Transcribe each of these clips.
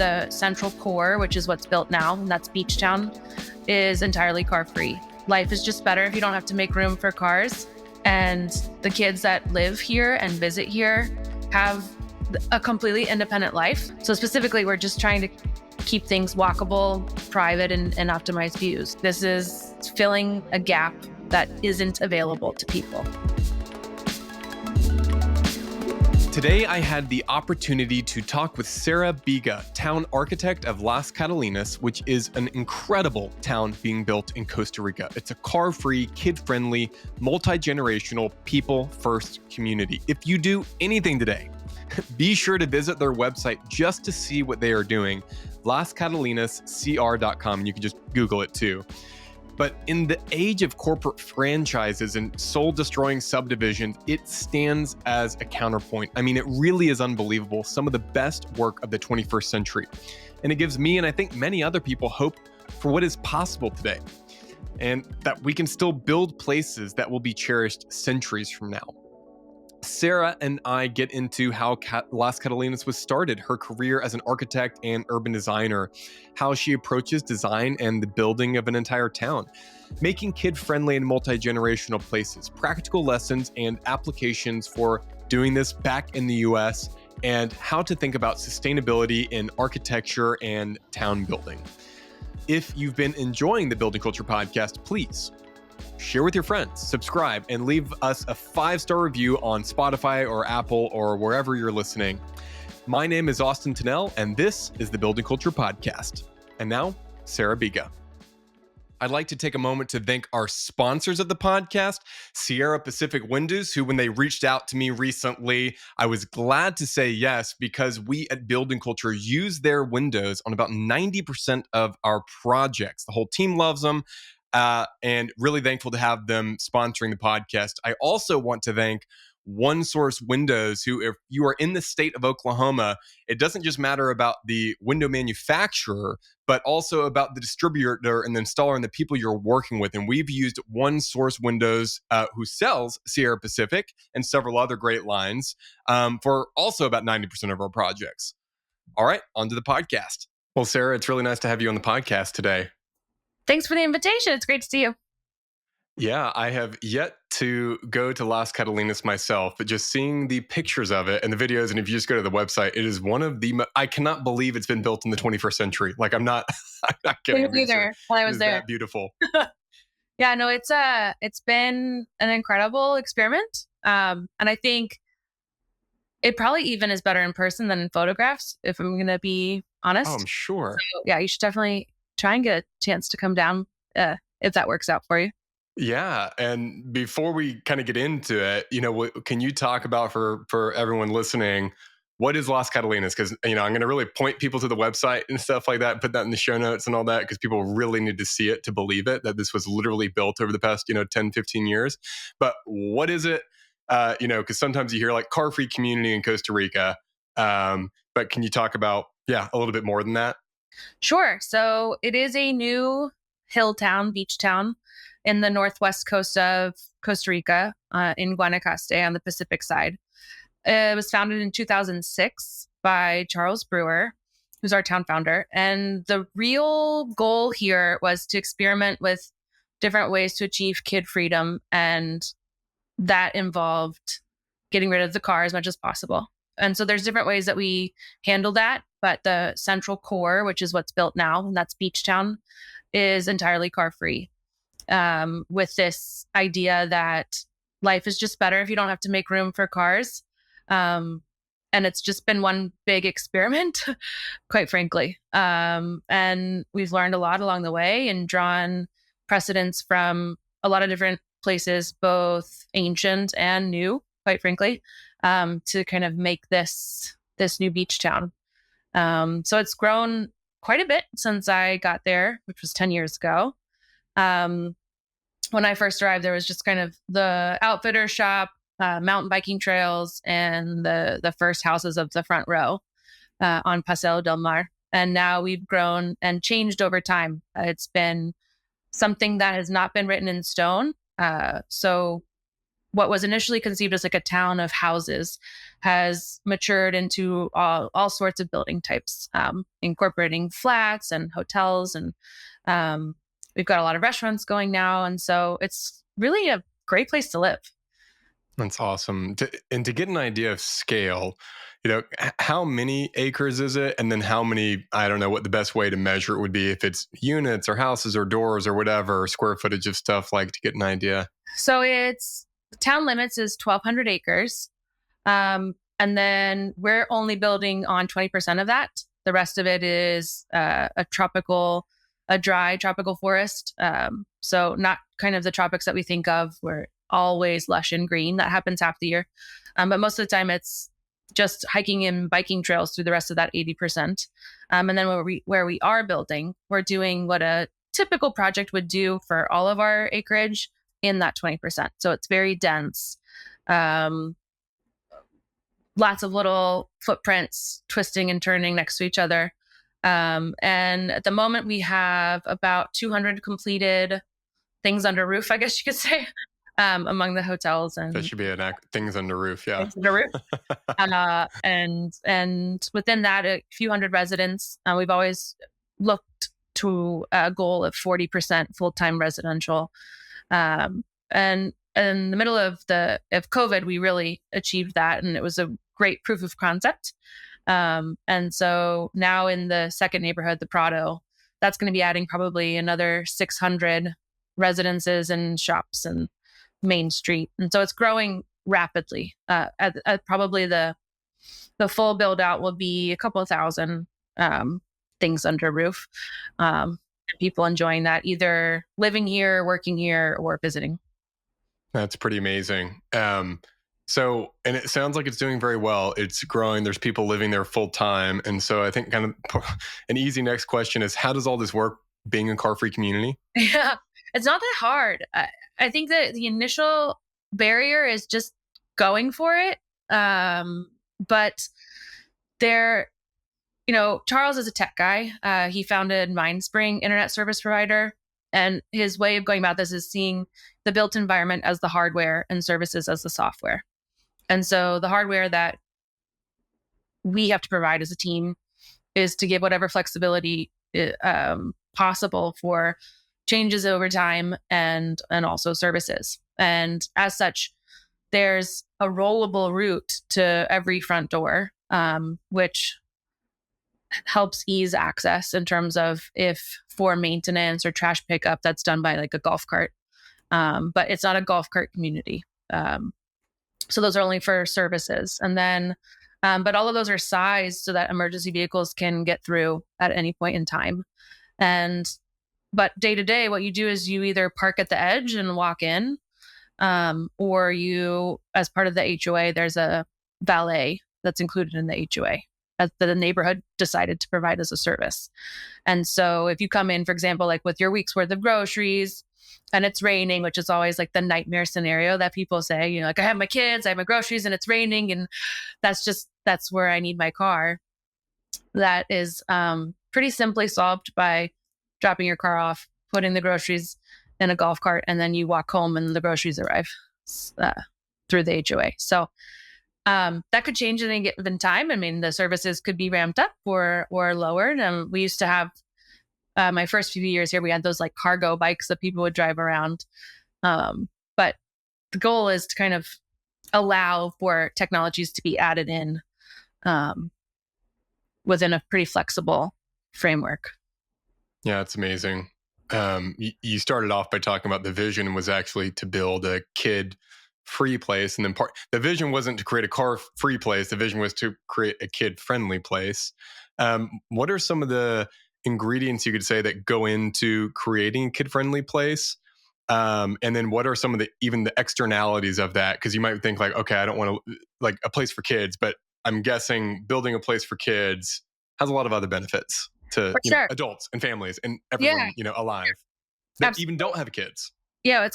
the central core, which is what's built now, and that's Beach Town, is entirely car-free. Life is just better if you don't have to make room for cars. And the kids that live here and visit here have a completely independent life. So specifically, we're just trying to keep things walkable, private, and optimize views. This is filling a gap that isn't available to people. Today, I had the opportunity to talk with Sara Bega, town architect of Las Catalinas, which is an incredible town being built in Costa Rica. It's a car-free, kid-friendly, multi-generational, people-first community. If you do anything today, be sure to visit their website just to see what they are doing, lascatalinascr.com, and you can just Google it too. But in the age of corporate franchises and soul-destroying subdivisions, it stands as a counterpoint. I mean, it really is unbelievable. Some of the best work of the 21st century. And it gives me, and I think many other people, hope for what is possible today. And that we can still build places that will be cherished centuries from now. Sara and I get into how Las Catalinas was started, her career as an architect and urban designer, how she approaches design and the building of an entire town, making kid-friendly and multi-generational places, practical lessons and applications for doing this back in the US, and how to think about sustainability in architecture and town building. If you've been enjoying the Building Culture podcast, please share with your friends, subscribe, and leave us a 5-star review on Spotify or Apple or wherever you're listening. My name is Austin Tennell, and this is the Building Culture Podcast. And now, Sara Bega. I'd like to take a moment to thank our sponsors of the podcast, Sierra Pacific Windows, who, when they reached out to me recently, I was glad to say yes, because we at Building Culture use their windows on about 90% of our projects. The whole team loves them. And really thankful to have them sponsoring the podcast. I also want to thank One Source Windows, who, if you are in the state of Oklahoma, it doesn't just matter about the window manufacturer, but also about the distributor and the installer and the people you're working with. And we've used One Source Windows, who sells Sierra Pacific and several other great lines, for also about 90% of our projects. All right, on to the podcast. Well, Sara, it's really nice to have you on the podcast today. Thanks for the invitation. It's great to see you. Yeah, I have yet to go to Las Catalinas myself, but just seeing the pictures of it and the videos, and if you just go to the website, it is one of the, I cannot believe it's been built in the 21st century. Like, I'm not kidding. Either when I was there. That beautiful. Yeah, no, it's been an incredible experiment. And I think it probably even is better in person than in photographs, if I'm going to be honest. Oh, I'm sure. So, yeah, you should definitely try and get a chance to come down if that works out for you. Yeah. And before we kind of get into it, can you talk about for everyone listening, what is Las Catalinas? Because, I'm going to really point people to the website and stuff like that, put that in the show notes and all that, because people really need to see it to believe it, that this was literally built over the past, 10, 15 years. But what is it? Because sometimes you hear like car-free community in Costa Rica. But can you talk about, a little bit more than that? Sure. So it is a new hill town, beach town in the northwest coast of Costa Rica, in Guanacaste on the Pacific side. It was founded in 2006 by Charles Brewer, who's our town founder. And the real goal here was to experiment with different ways to achieve kid freedom. And that involved getting rid of the car as much as possible. And so there's different ways that we handle that. But the central core, which is what's built now, and that's Beach Town, is entirely car-free. With this idea that life is just better if you don't have to make room for cars. And it's just been one big experiment, quite frankly. And we've learned a lot along the way and drawn precedents from a lot of different places, both ancient and new, quite frankly, to kind of make this new beach town. So it's grown quite a bit since I got there, which was 10 years ago. When I first arrived, there was just kind of the outfitter shop, mountain biking trails, and the first houses of the front row on Paseo del Mar. And now we've grown and changed over time. It's been something that has not been written in stone. So what was initially conceived as like a town of houses has matured into all sorts of building types, incorporating flats and hotels. And we've got a lot of restaurants going now. And so it's really a great place to live. That's awesome. And to get an idea of scale, how many acres is it? And then how many, I don't know what the best way to measure it would be, if it's units or houses or doors or whatever, square footage of stuff, like to get an idea. So it's town limits is 1,200 acres. And then we're only building on 20% of that. The rest of it is a dry tropical forest. So not kind of the tropics that we think of, where always lush and green. That happens half the year. But most of the time it's just hiking and biking trails through the rest of that 80%. And then where we are building, we're doing what a typical project would do for all of our acreage in that 20%. So it's very dense. Lots of little footprints twisting and turning next to each other. And at the moment we have about 200 completed things under roof, I guess you could say, among the hotels. And that should be things under roof. Yeah. Things under roof. And within that, a few hundred residents. We've always looked to a goal of 40% full-time residential. And in the middle of COVID, we really achieved that, and it was a great proof of concept. And so now in the second neighborhood, the Prado, that's going to be adding probably another 600 residences and shops and Main Street. And so it's growing rapidly. Probably the full build out will be a couple of thousand things under roof. People enjoying that, either living here, working here, or visiting. That's pretty amazing. So, and it sounds like it's doing very well. It's growing. There's people living there full time. And so I think kind of an easy next question is, how does all this work being a car-free community? Yeah, it's not that hard. I think that the initial barrier is just going for it. But Charles is a tech guy. He founded Mindspring Internet Service Provider. And his way of going about this is seeing the built environment as the hardware and services as the software. And so the hardware that we have to provide as a team is to give whatever flexibility possible for changes over time and also services. And as such, there's a rollable route to every front door, which helps ease access in terms of if for maintenance or trash pickup, that's done by like a golf cart. But it's not a golf cart community. So those are only for services. And then, but all of those are sized so that emergency vehicles can get through at any point in time. But day to day, what you do is you either park at the edge and walk in, or you, as part of the HOA, there's a valet that's included in the HOA that the neighborhood decided to provide as a service. And so if you come in, for example, like with your week's worth of groceries and it's raining, which is always like the nightmare scenario that people say, like I have my kids, I have my groceries and it's raining, and that's where I need my car. That is pretty simply solved by dropping your car off, putting the groceries in a golf cart, and then you walk home and the groceries arrive through the HOA. So that could change at any given time. I mean, the services could be ramped up or lowered. We used to have, my first few years here, we had those like cargo bikes that people would drive around. But the goal is to kind of allow for technologies to be added in within a pretty flexible framework. Yeah, it's amazing. You started off by talking about the vision was actually to build a kid-free place. And then the vision wasn't to create a car-free place. The vision was to create a kid-friendly place. What are some of the ingredients you could say that go into creating a kid-friendly place? And then what are some of even the externalities of that? Because you might think like, okay, I don't want to like a place for kids, but I'm guessing building a place for kids has a lot of other benefits to adults and families and everyone, alive that Absolutely. even don't have kids. Yeah,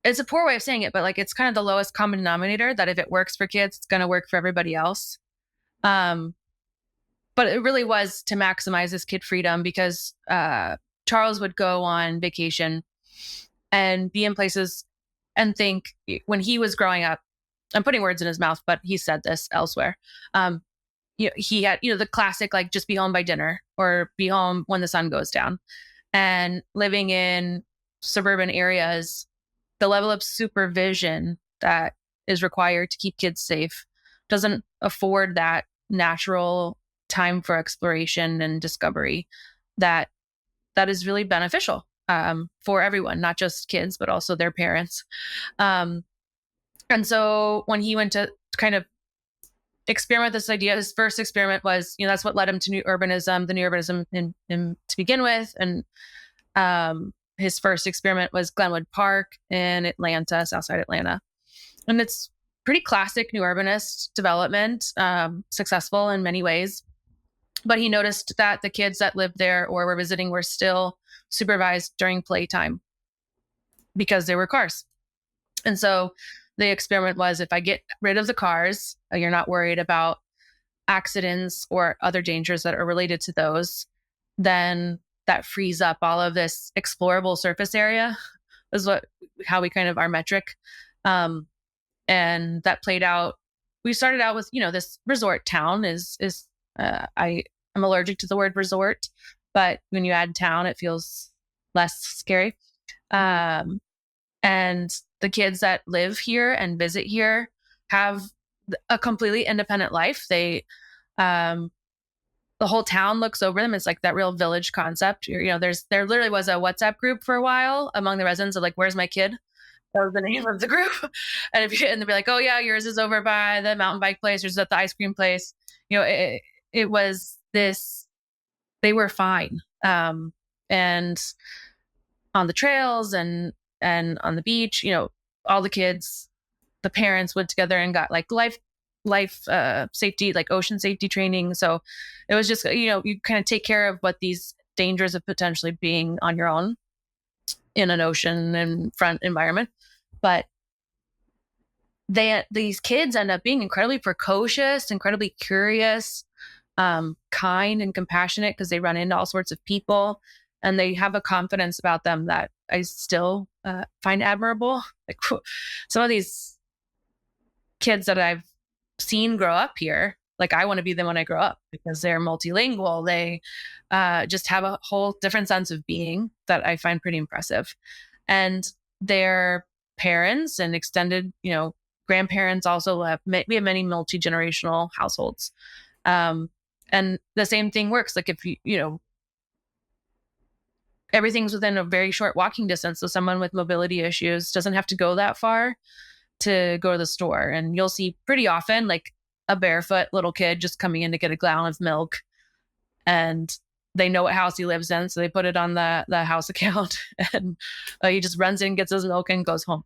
it's a poor way of saying it, but like it's kind of the lowest common denominator that if it works for kids, it's going to work for everybody else. But it really was to maximize this kid freedom because Charles would go on vacation and be in places and think when he was growing up, I'm putting words in his mouth, but he said this elsewhere. He had, the classic, like, just be home by dinner or be home when the sun goes down. And living in suburban areas, the level of supervision that is required to keep kids safe doesn't afford that natural time for exploration and discovery that is really beneficial for everyone, not just kids, but also their parents. And so when he went to kind of experiment this idea, his first experiment was, that's what led him to the new urbanism to begin with. And his first experiment was Glenwood Park in Atlanta, Southside Atlanta. And it's pretty classic new urbanist development, successful in many ways. But he noticed that the kids that lived there or were visiting were still supervised during playtime because there were cars. And so the experiment was, if I get rid of the cars, you're not worried about accidents or other dangers that are related to those, then that frees up all of this explorable surface area, is how we kind of our metric. And that played out. We started out with, this resort town I'm allergic to the word resort, but when you add town, it feels less scary. And the kids that live here and visit here have a completely independent life. They, the whole town looks over them. It's like that real village concept. There literally was a WhatsApp group for a while among the residents of, like, where's my kid? That was the name of the group. And they'd be like, oh yeah, yours is over by the mountain bike place, yours is at the ice cream place. It was this, they were fine. And on the trails and on the beach, all the kids, the parents went together and got like life safety, like ocean safety training. So it was just, you kind of take care of what these dangers of potentially being on your own in an ocean and front environment. But these kids end up being incredibly precocious, incredibly curious, kind and compassionate, because they run into all sorts of people and they have a confidence about them that I still find admirable. Like, some of these kids that I've seen grow up here, like, I want to be them when I grow up, because they're multilingual. They just have a whole different sense of being that I find pretty impressive. And their parents and extended, grandparents also we have many multi-generational households. And the same thing works. Like, if everything's within a very short walking distance. So someone with mobility issues doesn't have to go that far to go to the store. And you'll see pretty often, like, a barefoot little kid just coming in to get a gallon of milk, and they know what house he lives in, so they put it on the house account, and he just runs in, gets his milk, and goes home.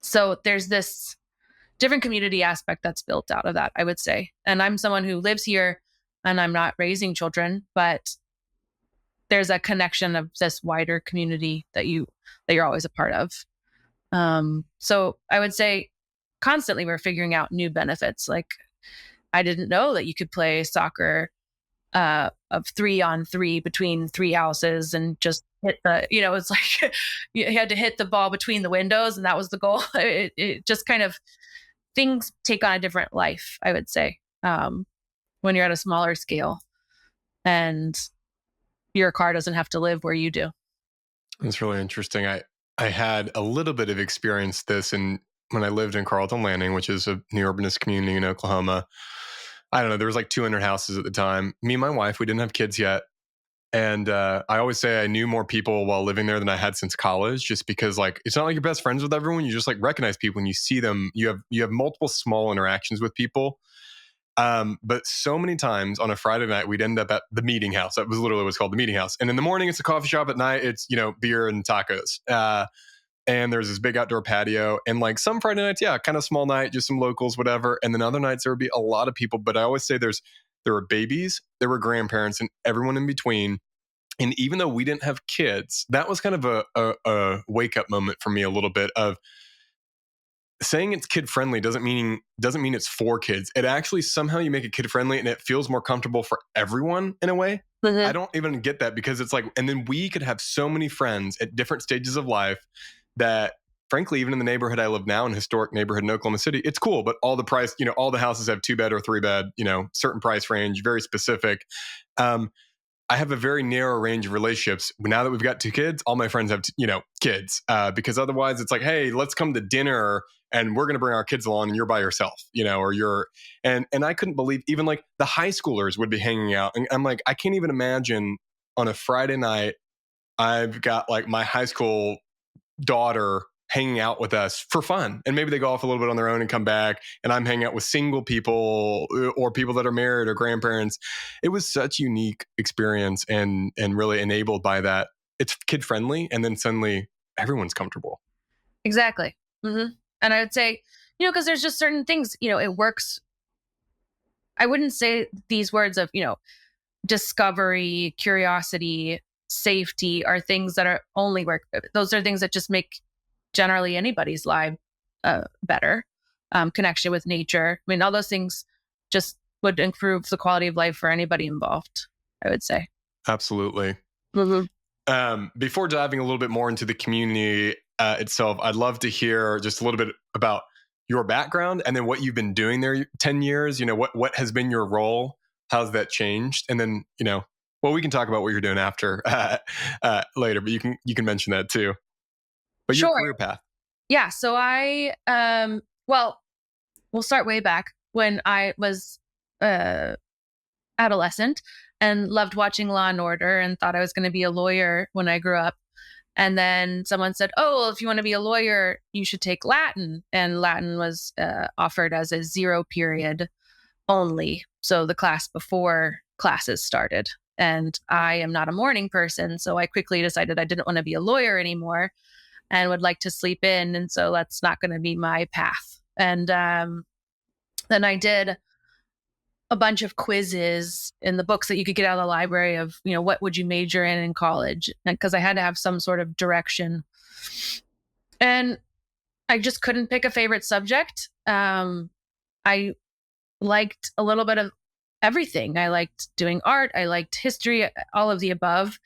So there's this different community aspect that's built out of that, I would say. And I'm someone who lives here, and I'm not raising children, but there's a connection of this wider community that you're always a part of. So I would say constantly we're figuring out new benefits. Like, I didn't know that you could play soccer of 3-on-3 between 3 houses and just hit it's like you had to hit the ball between the windows, and that was the goal. It just kind of, things take on a different life, I would say, when you're at a smaller scale and your car doesn't have to live where you do. That's really interesting. I had a little bit of experience this when I lived in Carlton Landing, which is a new urbanist community in Oklahoma. I don't know, there was like 200 houses at the time. Me and my wife, we didn't have kids yet. And I always say I knew more people while living there than I had since college, just because, like, it's not like you're best friends with everyone. You just, like, recognize people when you see them. You have multiple small interactions with people. But so many times on a Friday night, we'd end up at the meeting house. That was literally what's called the meeting house. And in the morning, it's a coffee shop. At night, it's, beer and tacos. And there's this big outdoor patio. And, like, some Friday nights, yeah, kind of small night, just some locals, whatever. And then other nights, there would be a lot of people. But I always say there were babies, there were grandparents, and everyone in between. And even though we didn't have kids, that was kind of a wake-up moment for me a little bit of, saying it's kid friendly doesn't mean it's for kids. It actually, somehow you make it kid friendly and it feels more comfortable for everyone in a way. Mm-hmm. I don't even get that, because it's like, and then we could have so many friends at different stages of life that frankly, even in the neighborhood I live now, in historic neighborhood in Oklahoma City, it's cool, but all the price, all the houses have 2-bed or 3-bed, certain price range, very specific. I have a very narrow range of relationships. Now that we've got 2 kids, all my friends have, kids, because otherwise it's like, hey, let's come to dinner and we're going to bring our kids along and you're by yourself, or and I couldn't believe even like the high schoolers would be hanging out. And I'm like, I can't even imagine on a Friday night, I've got like my high school daughter hanging out with us for fun. And maybe they go off a little bit on their own and come back. And I'm hanging out with single people or people that are married or grandparents. It was such a unique experience and really enabled by that. It's kid friendly. And then suddenly everyone's comfortable. Exactly. Mm-hmm. And I would say, because there's just certain things, it works. I wouldn't say these words of, discovery, curiosity, safety are things that are only work. Those are things that just make generally anybody's life better. Connection with nature. I mean, all those things just would improve the quality of life for anybody involved, I would say. Absolutely. Mm-hmm. Before diving a little bit more into the community itself, I'd love to hear just a little bit about your background and then what you've been doing there 10 years. What has been your role? How's that changed? And then, we can talk about what you're doing after later, but you can mention that too. But your career path. Yeah. So I, we'll start way back when I was adolescent and loved watching Law and Order and thought I was going to be a lawyer when I grew up. And then someone said, oh, well, if you want to be a lawyer, you should take Latin. And Latin was offered as a 0 period only. So the class before classes started. And I am not a morning person. So I quickly decided I didn't want to be a lawyer anymore and would like to sleep in. And so that's not going to be my path. And then I did a bunch of quizzes in the books that you could get out of the library of, what would you major in college? Because I had to have some sort of direction. And I just couldn't pick a favorite subject. I liked a little bit of everything. I liked doing art. I liked history, all of the above.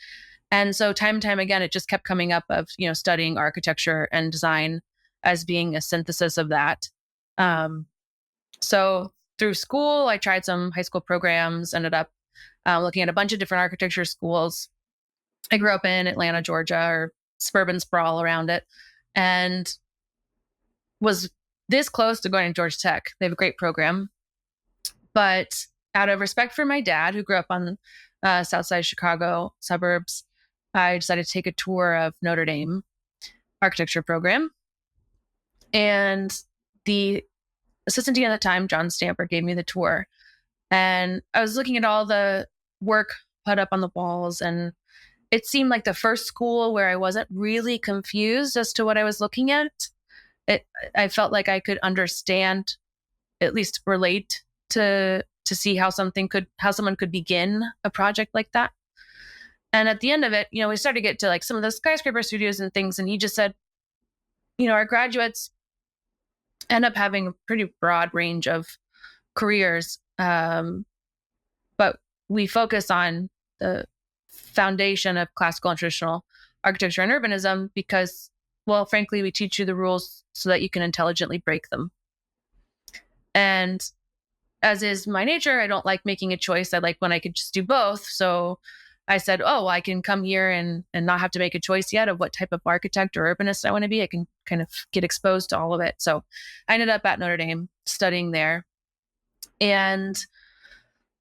And so time and time again, it just kept coming up of, studying architecture and design as being a synthesis of that. So through school, I tried some high school programs, ended up looking at a bunch of different architecture schools. I grew up in Atlanta, Georgia, or suburban sprawl around it, and was this close to going to Georgia Tech. They have a great program. But out of respect for my dad, who grew up on South Side Chicago suburbs, I decided to take a tour of Notre Dame architecture program. And the assistant dean at the time, John Stamper, gave me the tour. And I was looking at all the work put up on the walls, and it seemed like the first school where I wasn't really confused as to what I was looking at. I felt like I could understand, at least relate to see how someone could begin a project like that. And at the end of it, we started to get to like some of the skyscraper studios and things. And he just said, our graduates end up having a pretty broad range of careers. But we focus on the foundation of classical and traditional architecture and urbanism because, well, frankly, we teach you the rules so that you can intelligently break them. And as is my nature, I don't like making a choice. I like when I could just do both. So I said, oh, I can come here and not have to make a choice yet of what type of architect or urbanist I want to be. I can kind of get exposed to all of it. So I ended up at Notre Dame studying there. And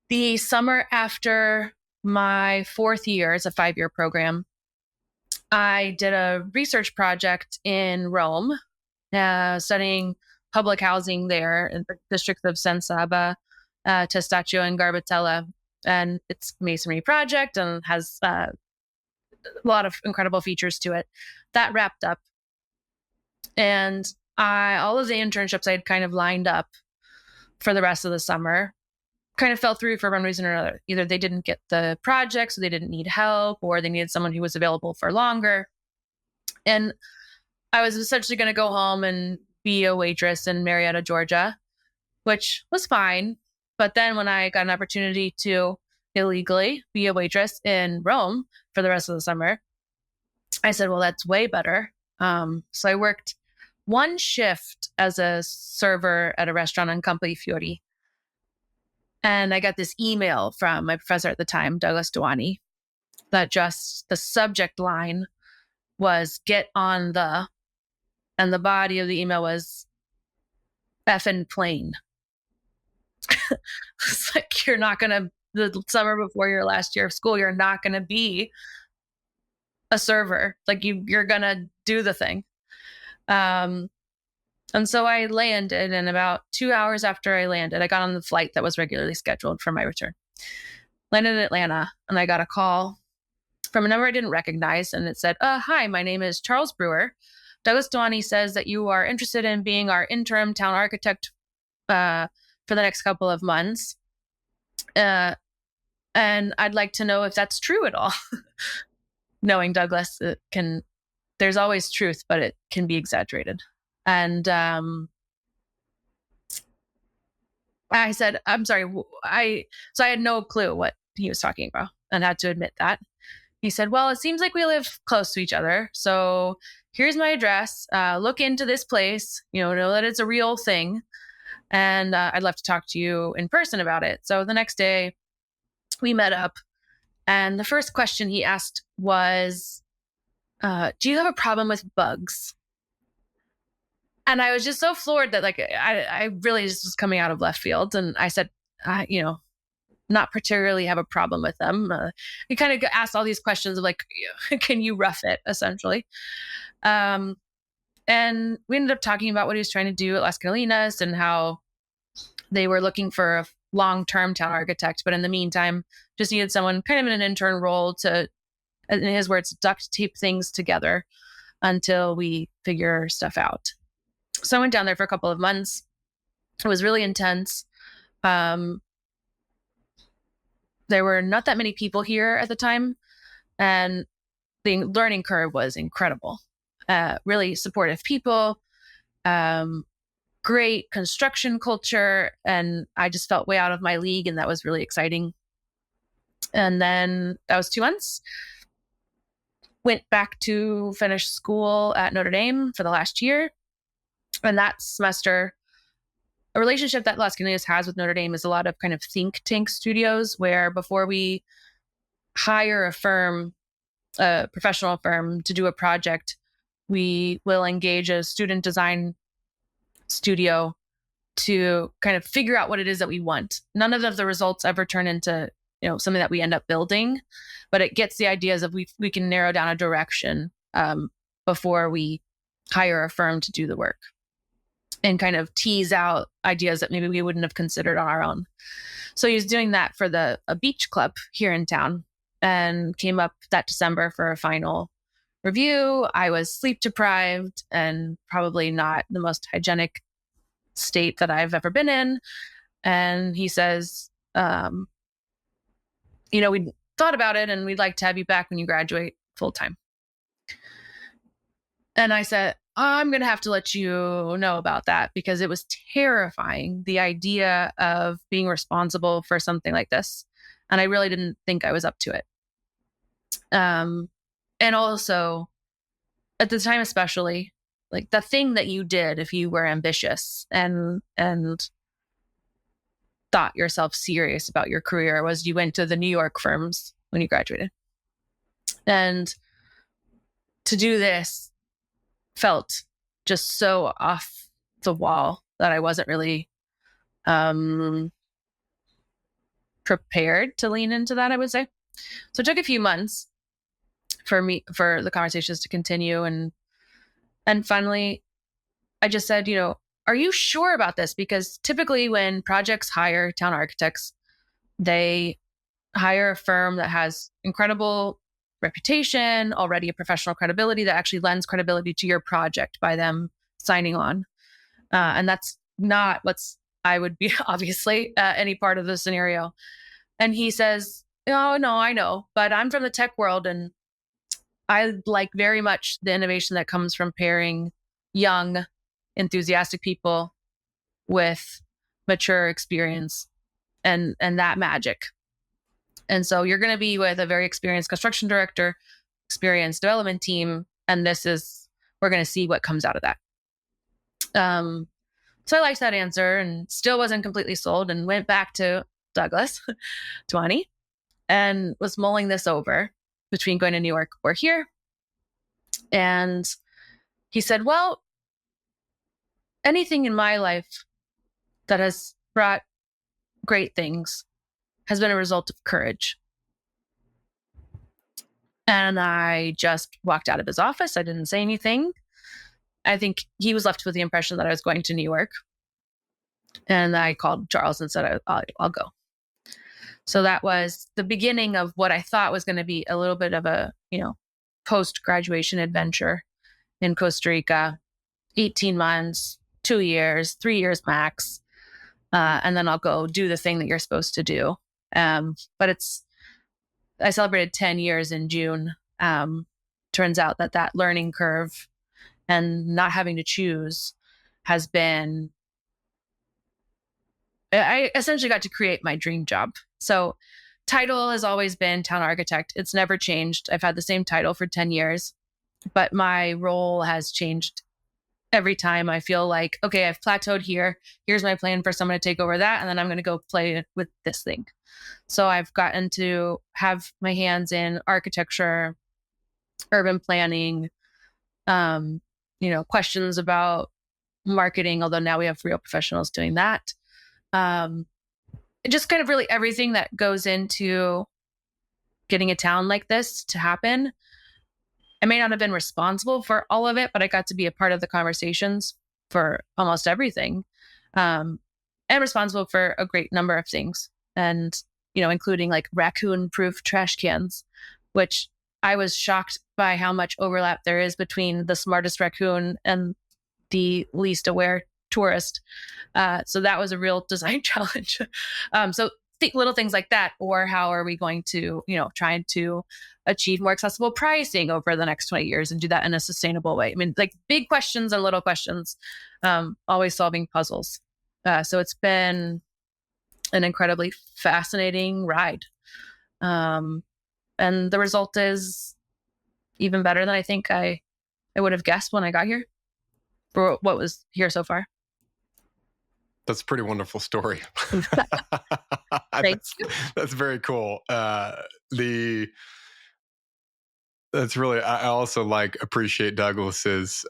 the summer after my 4th year, it's a 5-year program, I did a research project in Rome, studying public housing there in the district of San Saba, Testaccio, and Garbatella. And it's a masonry project and has a lot of incredible features to it. That wrapped up. And all of the internships I had kind of lined up for the rest of the summer kind of fell through for one reason or another. Either they didn't get the project, so they didn't need help, or they needed someone who was available for longer. And I was essentially going to go home and be a waitress in Marietta, Georgia, which was fine. But then when I got an opportunity to illegally be a waitress in Rome for the rest of the summer, I said, well, that's way better. So I worked one shift as a server at a restaurant on Campo Fiori. And I got this email from my professor at the time, Douglas Duani, that just the subject line was get on the, and the body of the email was effing plane. It's like, you're not going to, the summer before your last year of school, you're not going to be a server. Like you're going to do the thing. And so I landed, and about 2 hours after I landed, I got on the flight that was regularly scheduled for my return. Landed in Atlanta, and I got a call from a number I didn't recognize, and it said, hi, my name is Charles Brewer. Douglas Duani says that you are interested in being our interim town architect for the next couple of months. And I'd like to know if that's true at all. Knowing Douglas, there's always truth, but it can be exaggerated. And I said, I'm sorry. So I had no clue what he was talking about and had to admit that. He said, well, it seems like we live close to each other. So here's my address. Look into this place, know that it's a real thing. And I'd love to talk to you in person about it. So the next day we met up, and the first question he asked was, do you have a problem with bugs? And I was just so floored that I really just was coming out of left field. And I said, not particularly have a problem with them. He kind of asked all these questions of can you rough it, essentially? And we ended up talking about what he was trying to do at Las Catalinas and how they were looking for a long-term town architect, but in the meantime, just needed someone kind of in an intern role to, in his words, duct tape things together until we figure stuff out. So I went down there for a couple of months. It was really intense. There were not that many people here at the time, and the learning curve was incredible. Really supportive people, great construction culture, and I just felt way out of my league, and that was really exciting. And then that was 2 months. Went back to finish school at Notre Dame for the last year. And that semester, a relationship that Las Catalinas has with Notre Dame is a lot of kind of think tank studios, where before we hire a professional firm to do a project, we will engage a student design studio to kind of figure out what it is that we want. None of the results ever turn into, something that we end up building, but it gets the ideas of we can narrow down a direction before we hire a firm to do the work, and kind of tease out ideas that maybe we wouldn't have considered on our own. So he was doing that for a beach club here in town, and came up that December for a final review. I was sleep deprived and probably not the most hygienic state that I've ever been in. And he says, we thought about it, and we'd like to have you back when you graduate full time. And I said, I'm going to have to let you know about that, because it was terrifying, the idea of being responsible for something like this. And I really didn't think I was up to it. And also, at the time especially, the thing that you did if you were ambitious and thought yourself serious about your career was you went to the New York firms when you graduated. And to do this felt just so off the wall that I wasn't really prepared to lean into that, I would say. So it took a few months for the conversations to continue. And finally, I just said, are you sure about this? Because typically when projects hire town architects, they hire a firm that has incredible reputation, already a professional credibility that actually lends credibility to your project by them signing on. And that's not what's I would be, obviously, any part of the scenario. And he says, oh, no, I know, but I'm from the tech world, and I like very much the innovation that comes from pairing young, enthusiastic people with mature experience and that magic. And so you're going to be with a very experienced construction director, experienced development team, and we're going to see what comes out of that. So I liked that answer and still wasn't completely sold, and went back to Douglas 20 and was mulling this over between going to New York or here. And he said, well, anything in my life that has brought great things has been a result of courage. And I just walked out of his office. I didn't say anything. I think he was left with the impression that I was going to New York. And I called Charles and said, I'll go. So that was the beginning of what I thought was going to be a little bit of a, post-graduation adventure in Costa Rica, 18 months, 2 years, 3 years max. And then I'll go do the thing that you're supposed to do. But I celebrated 10 years in June. Turns out that learning curve and not having to choose has been, I essentially got to create my dream job. So title has always been town architect. It's never changed. I've had the same title for 10 years, but my role has changed every time. I feel like, okay, I've plateaued here. Here's my plan for someone to take over that. And then I'm going to go play with this thing. So I've gotten to have my hands in architecture, urban planning, questions about marketing, although now we have real professionals doing that. Just kind of really everything that goes into getting a town like this to happen. I may not have been responsible for all of it, but I got to be a part of the conversations for almost everything, and responsible for a great number of things. And, including like raccoon-proof trash cans, which I was shocked by how much overlap there is between the smartest raccoon and the least aware tourist. So that was a real design challenge. So little things like that, or how are we going to, trying to achieve more accessible pricing over the next 20 years and do that in a sustainable way. I mean, like big questions and little questions, always solving puzzles. So it's been an incredibly fascinating ride. And the result is even better than I think I would have guessed when I got here for what was here so far. That's a pretty wonderful story. Thanks. That's very cool. That's really, I also appreciate Douglas's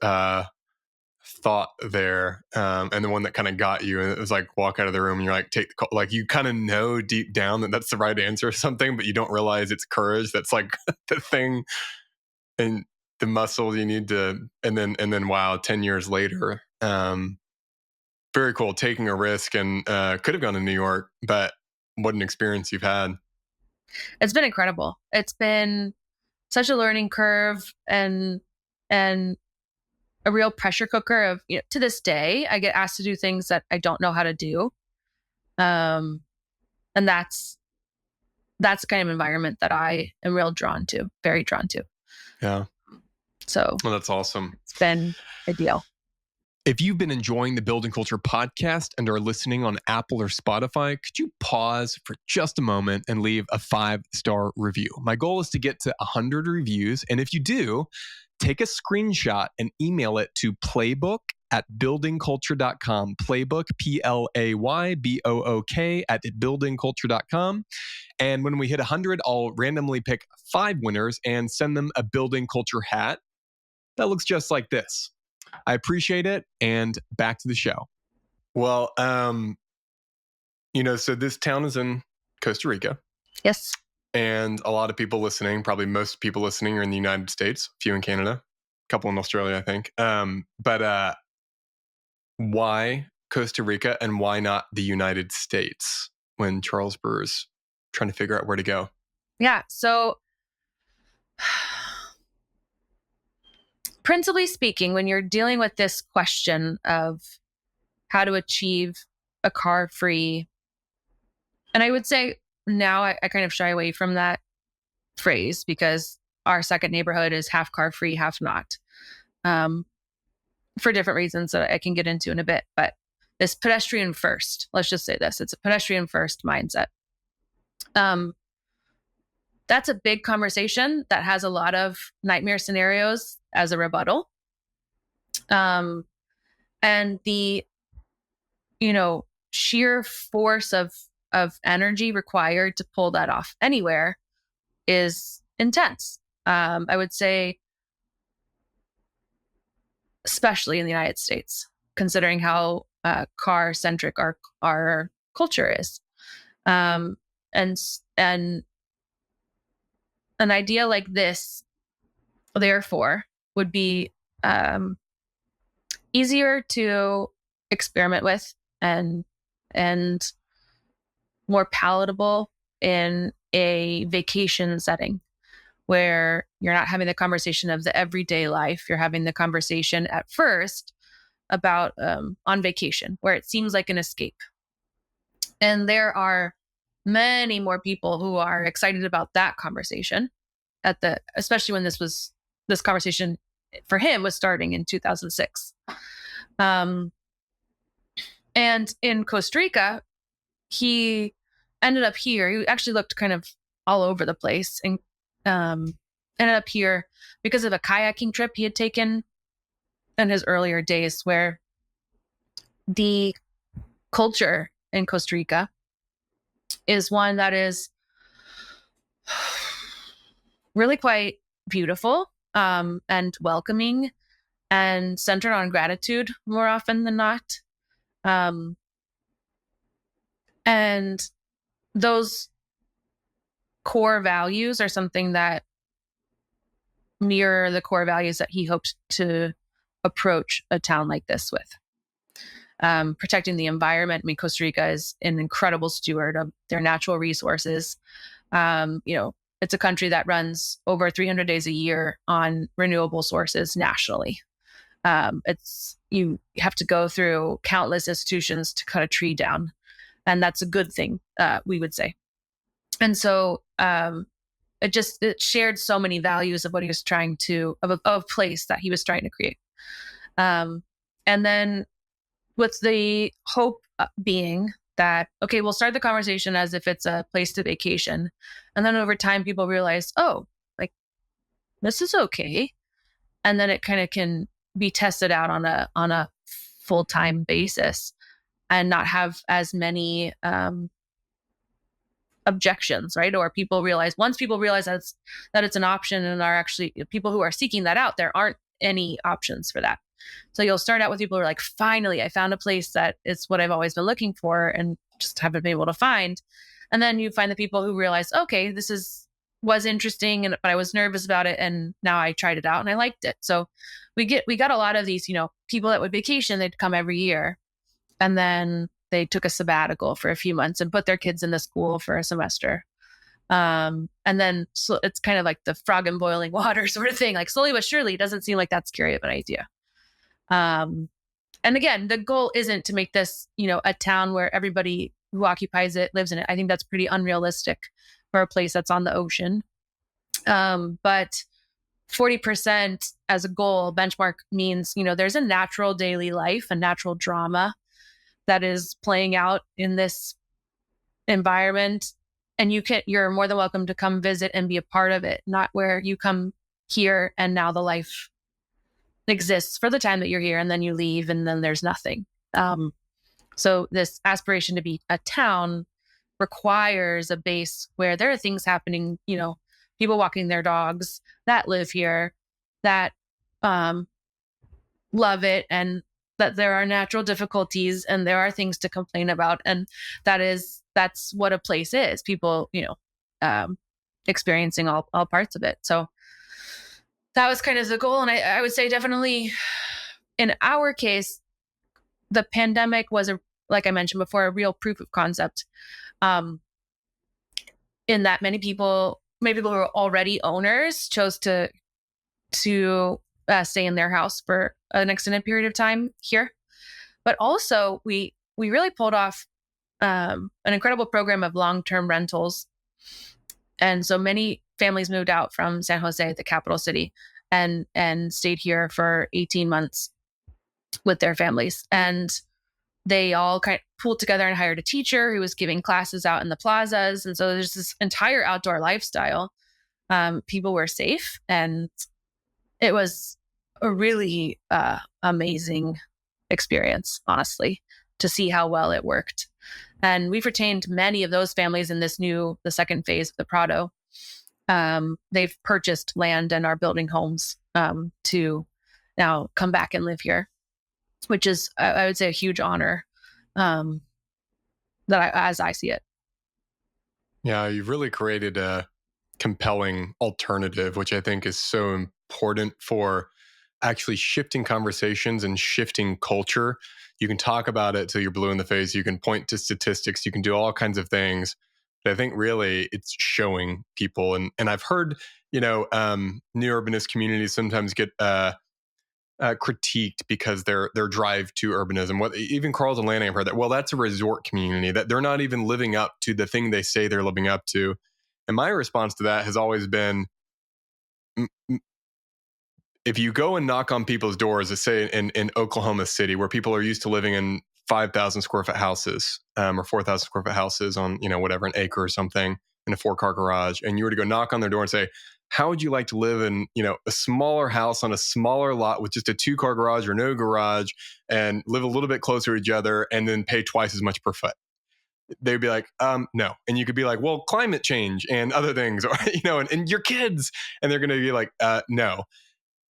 thought there, and the one that kind of got you, and it was like walk out of the room and you're like, take the call. Like you kind of know deep down that that's the right answer or something, but you don't realize it's courage. That's like the thing and the muscle you need to, and then wow, 10 years later, very cool, taking a risk, and could have gone to New York, but what an experience you've had. It's been incredible. It's been such a learning curve and a real pressure cooker of, to this day, I get asked to do things that I don't know how to do. And that's the kind of environment that I am very drawn to. Yeah. So well, that's awesome. It's been ideal. If you've been enjoying the Building Culture podcast and are listening on Apple or Spotify, could you pause for just a moment and leave a 5-star review? My goal is to get to 100 reviews. And if you do, take a screenshot and email it to playbook@buildingculture.com. Playbook, PLAYBOOK @buildingculture.com. And when we hit 100, I'll randomly pick 5 winners and send them a Building Culture hat that looks just like this. I appreciate it. And back to the show. Well, so this town is in Costa Rica. Yes. And a lot of people listening, probably most people listening, are in the United States, a few in Canada, a couple in Australia, I think. But why Costa Rica and why not the United States when Charles Brewer's trying to figure out where to go? Yeah. So principally speaking, when you're dealing with this question of how to achieve a car-free, and I would say now I kind of shy away from that phrase because our second neighborhood is half car-free, half not, for different reasons that I can get into in a bit. But this pedestrian-first, let's just say this, it's a pedestrian-first mindset. That's a big conversation that has a lot of nightmare scenarios as a rebuttal. Um, and the, sheer force of energy required to pull that off anywhere is intense. I would say, especially in the United States, considering how car centric our culture is. Um, and an idea like this, therefore, would be um, easier to experiment with and more palatable in a vacation setting where you're not having the conversation of the everyday life. You're having the conversation at first about on vacation, where it seems like an escape. And there are many more people who are excited about that conversation especially when this conversation for him was starting in 2006. Um, and in Costa Rica, he ended up here. He actually looked kind of all over the place and ended up here because of a kayaking trip he had taken in his earlier days, where the culture in Costa Rica is one that is really quite beautiful and welcoming and centered on gratitude more often than not. Um, and those core values are something that mirror the core values that he hoped to approach a town like this with. Protecting the environment. I mean, Costa Rica is an incredible steward of their natural resources. It's a country that runs over 300 days a year on renewable sources nationally. You have to go through countless institutions to cut a tree down, and that's a good thing, we would say. And so it shared so many values of what he was trying to of a place that he was trying to create. And then with the hope being that, okay, we'll start the conversation as if it's a place to vacation. And then over time, people realize, oh, like, this is okay. And then it kind of can be tested out on a full-time basis and not have as many objections, right? Or once people realize that it's an option and are actually people who are seeking that out, there aren't any options for that. So you'll start out with people who are like, finally, I found a place that is what I've always been looking for and just haven't been able to find. And then you find the people who realize, okay, was interesting, but I was nervous about it, and now I tried it out and I liked it. So we got a lot of these, people that would vacation, they'd come every year, and then they took a sabbatical for a few months and put their kids in the school for a semester. And then so it's kind of like the frog in boiling water sort of thing. Like slowly but surely, it doesn't seem like that scary of an idea. And again, the goal isn't to make this, a town where everybody who occupies it lives in it. I think that's pretty unrealistic for a place that's on the ocean. But 40% as a goal benchmark means, there's a natural daily life, a natural drama that is playing out in this environment. And you're more than welcome to come visit and be a part of it, not where you come here and now the life exists for the time that you're here and then you leave and then there's nothing. So this aspiration to be a town requires a base where there are things happening, people walking their dogs that live here that love it, and that there are natural difficulties and there are things to complain about. And that's what a place is. People, experiencing all parts of it. So that was kind of the goal. And I would say definitely in our case, the pandemic was like I mentioned before, a real proof of concept. In that many people who were already owners chose to stay in their house for an extended period of time here. But also we really pulled off an incredible program of long-term rentals. And so many families moved out from San Jose, the capital city, and stayed here for 18 months with their families. And they all kind of pulled together and hired a teacher who was giving classes out in the plazas. And so there's this entire outdoor lifestyle. People were safe, and it was a really amazing experience, honestly, to see how well it worked. And we've retained many of those families in the second phase of the Prado. They've purchased land and are building homes to now come back and live here, which is, I would say, a huge honor um, as I see it. Yeah, you've really created a compelling alternative, which I think is so important for actually shifting conversations and shifting culture. You can talk about it till you're blue in the face. You can point to statistics. You can do all kinds of things. But I think really it's showing people. And I've heard, new urbanist communities sometimes get critiqued because their drive to urbanism. What even Carlton Landing, I've heard that. Well, that's a resort community that they're not even living up to the thing they say they're living up to. And my response to that has always been, if you go and knock on people's doors, let's say in Oklahoma City, where people are used to living in 5,000 square foot houses or 4,000 square foot houses on, whatever, an acre or something in a 4-car garage, and you were to go knock on their door and say, how would you like to live in, a smaller house on a smaller lot with just a 2-car garage or no garage and live a little bit closer to each other and then pay twice as much per foot? They'd be like, no. And you could be like, well, climate change and other things, or, and your kids. And they're going to be like, no.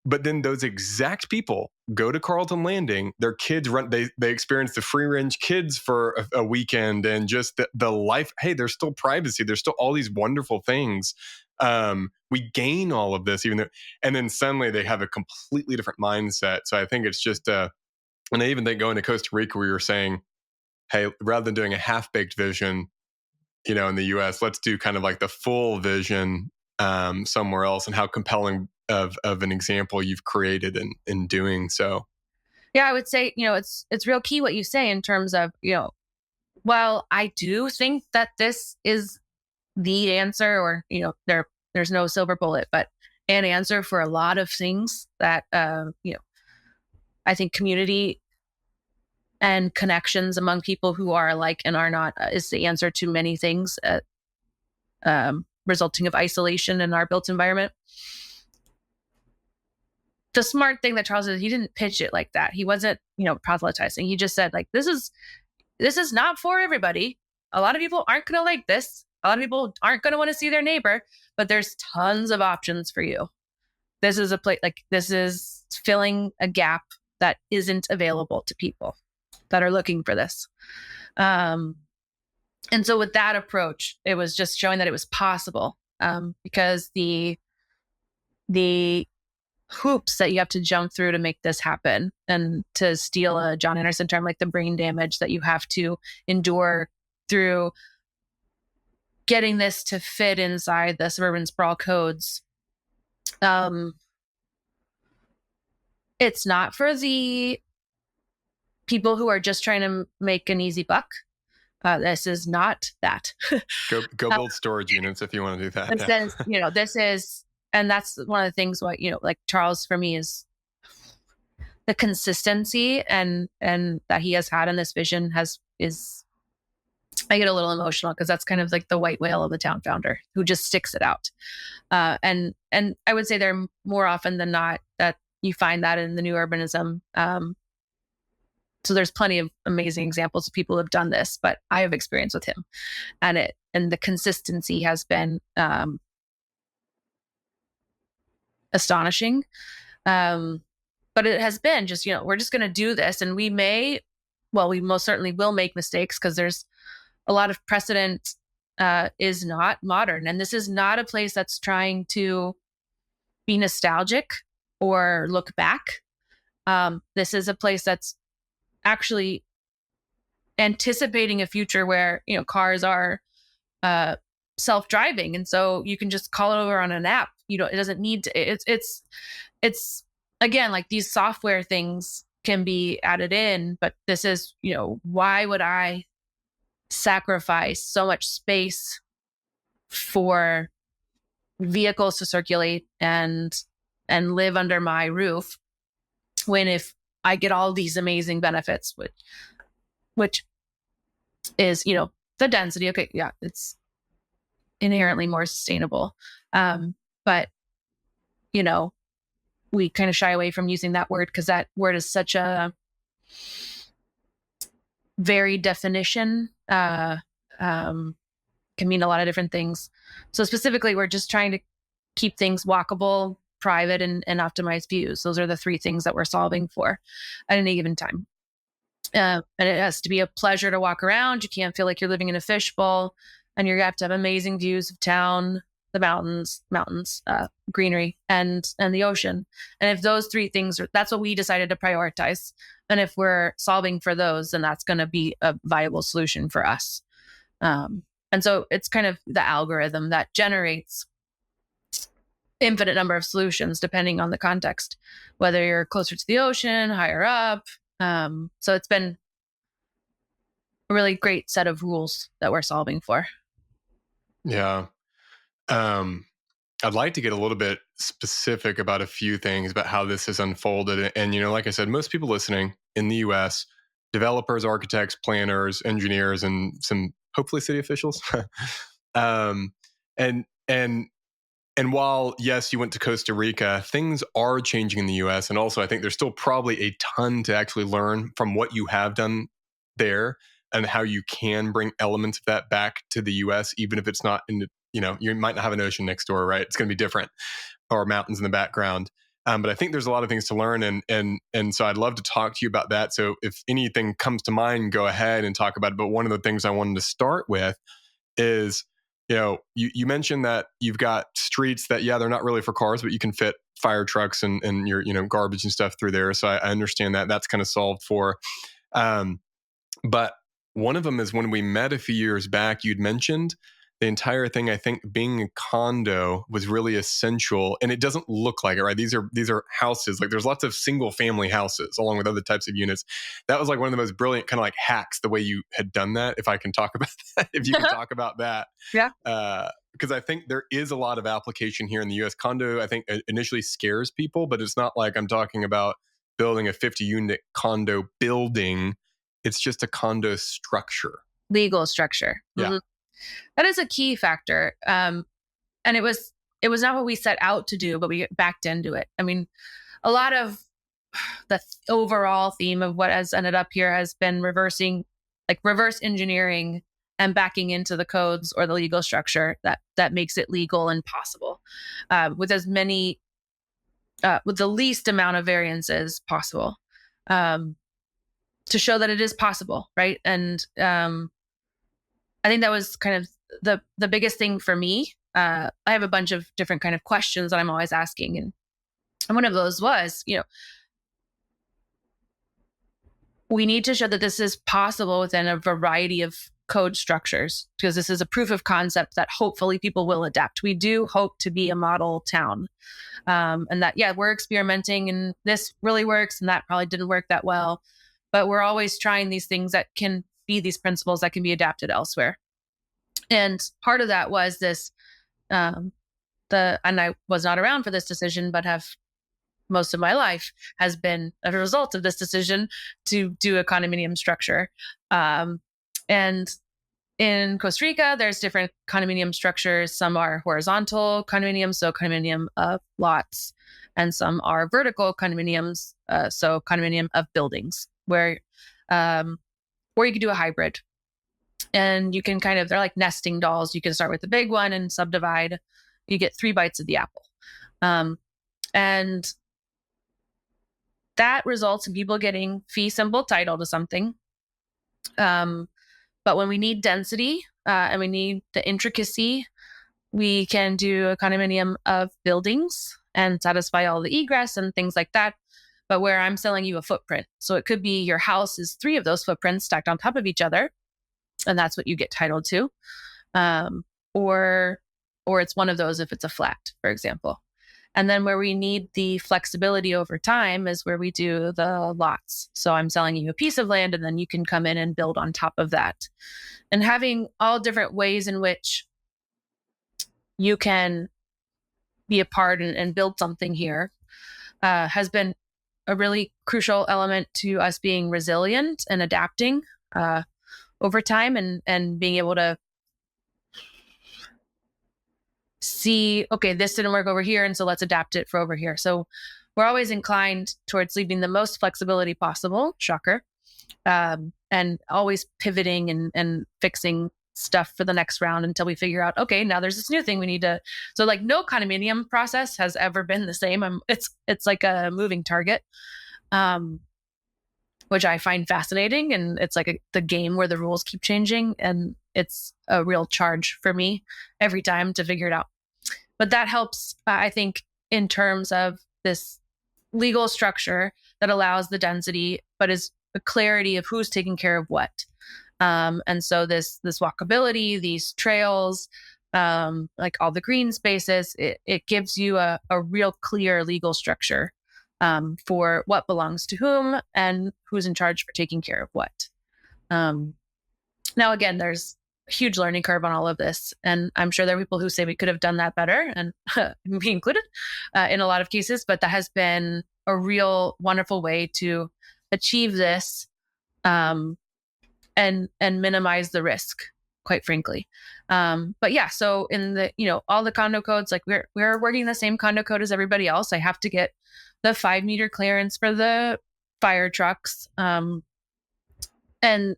But then those exact people go to Carlton Landing. Their kids run. They experience the free range kids for a weekend, and just the life. Hey, there's still privacy. There's still all these wonderful things. We gain all of this, and then suddenly they have a completely different mindset. So I think it's just, and I even think going to Costa Rica, where you're saying, hey, rather than doing a half baked vision, in the U.S., let's do kind of like the full vision somewhere else, and how compelling of an example you've created in doing so. Yeah, I would say, it's real key what you say in terms of, well, I do think that this is the answer, or, there's no silver bullet, but an answer for a lot of things that, I think community and connections among people who are alike and are not is the answer to many things resulting of isolation in our built environment. The smart thing that Charles did, he didn't pitch it like that. He wasn't, proselytizing. He just said, like, this is not for everybody. A lot of people aren't going to like this. A lot of people aren't going to want to see their neighbor, but there's tons of options for you. This is a place, like, this is filling a gap that isn't available to people that are looking for this. And so with that approach, it was just showing that it was possible, because the hoops that you have to jump through to make this happen, and to steal a John Anderson term, like the brain damage that you have to endure through getting this to fit inside the suburban sprawl codes. It's not for the people who are just trying to make an easy buck. This is not that. Go build storage units if you want to do that. This is, and that's one of the things what, like Charles for me is the consistency and that he has had in this vision is I get a little emotional, because that's kind of like the white whale of the town founder who just sticks it out. And I would say there more often than not that you find that in the new urbanism. So there's plenty of amazing examples of people who have done this, but I have experience with him, and the consistency has been astonishing. But it has been just, we're just going to do this, and we most certainly will make mistakes, because there's a lot of precedent is not modern, and this is not a place that's trying to be nostalgic or look back. This is a place that's actually anticipating a future where, cars are self-driving, and so you can just call it over on an app. It doesn't need to. It's again, like, these software things can be added in, but this is, why would I sacrifice so much space for vehicles to circulate and live under my roof, when if I get all these amazing benefits, which is, the density. Okay, yeah, it's inherently more sustainable. But, we kind of shy away from using that word because that word is such a varied definition. Can mean a lot of different things. So specifically, we're just trying to keep things walkable, private, and optimized views. Those are the three things that we're solving for at any given time. And it has to be a pleasure to walk around. You can't feel like you're living in a fishbowl, and you're going to have amazing views of town, the mountains, greenery, and the ocean. And if those three things that's what we decided to prioritize. And if we're solving for those, then that's going to be a viable solution for us. And so it's kind of the algorithm that generates infinite number of solutions depending on the context, whether you're closer to the ocean, higher up. So it's been a really great set of rules that we're solving for. Yeah. I'd like to get a little bit specific about a few things about how this has unfolded. And, like I said, most people listening in the US, developers, architects, planners, engineers, and some hopefully city officials. And while, yes, you went to Costa Rica, things are changing in the US. And also, I think there's still probably a ton to actually learn from what you have done there and how you can bring elements of that back to the US, even if it's not in, you might not have an ocean next door, right? It's going to be different, or mountains in the background. But I think there's a lot of things to learn. And so I'd love to talk to you about that. So if anything comes to mind, go ahead and talk about it. But one of the things I wanted to start with is, you mentioned that you've got streets that, they're not really for cars, but you can fit fire trucks and your, garbage and stuff through there. So I understand that that's kind of solved for. But one of them is when we met a few years back, you'd mentioned the entire thing, I think, being a condo was really essential, and it doesn't look like it, right? These are houses. Like there's lots of single family houses along with other types of units. That was like one of the most brilliant kind of like hacks, the way you had done that. If I can talk about that, if you can talk about that. Yeah. Because I think there is a lot of application here in the US. Condo, I think, initially scares people, but it's not like I'm talking about building a 50-unit condo building. It's just a condo structure. Legal structure. Yeah. Mm-hmm. That is a key factor. And it was not what we set out to do, but we backed into it. I mean, a lot of the overall theme of what has ended up here has been reverse engineering and backing into the codes or the legal structure that makes it legal and possible, with the least amount of variances possible, to show that it is possible, right? And I think that was kind of the biggest thing for me. I have a bunch of different kind of questions that I'm always asking. And one of those was, we need to show that this is possible within a variety of code structures, because this is a proof of concept that hopefully people will adapt. We do hope to be a model town. And that, we're experimenting and this really works and that probably didn't work that well. But we're always trying these things that can be these principles that can be adapted elsewhere. And part of that was this, and I was not around for this decision, but have most of my life has been a result of this decision to do a condominium structure. And in Costa Rica, there's different condominium structures. Some are horizontal condominiums, so condominium of lots, and some are vertical condominiums, so condominium of buildings, where or you could do a hybrid. And you can they're like nesting dolls. You can start with the big one and subdivide. You get 3 bites of the apple. And that results in people getting fee simple title to something. But when we need density and we need the intricacy, we can do a condominium of buildings and satisfy all the egress and things like that. But where I'm selling you a footprint. So it could be your house is 3 of those footprints stacked on top of each other. And that's what you get titled to. Or it's one of those if it's a flat, for example. And then where we need the flexibility over time is where we do the lots. So I'm selling you a piece of land and then you can come in and build on top of that. And having all different ways in which you can be a part and build something here has been a really crucial element to us being resilient and adapting over time and being able to see, okay, this didn't work over here, and so let's adapt it for over here. So we're always inclined towards leaving the most flexibility possible, shocker, and always pivoting and fixing stuff for the next round until we figure out, okay, now there's this new thing we need to. So like no condominium process has ever been the same. It's like a moving target, which I find fascinating. And it's like the game where the rules keep changing, and it's a real charge for me every time to figure it out. But that helps, I think, in terms of this legal structure that allows the density, but is a clarity of who's taking care of what. And so this walkability, these trails, like all the green spaces, it gives you a real clear legal structure for what belongs to whom and who's in charge for taking care of what. Now, again, there's a huge learning curve on all of this. And I'm sure there are people who say we could have done that better, and me included, in a lot of cases. But that has been a real wonderful way to achieve this and minimize the risk, quite frankly. But yeah, so in the, all the condo codes, like we're working the same condo code as everybody else. I have to get the 5-meter clearance for the fire trucks. And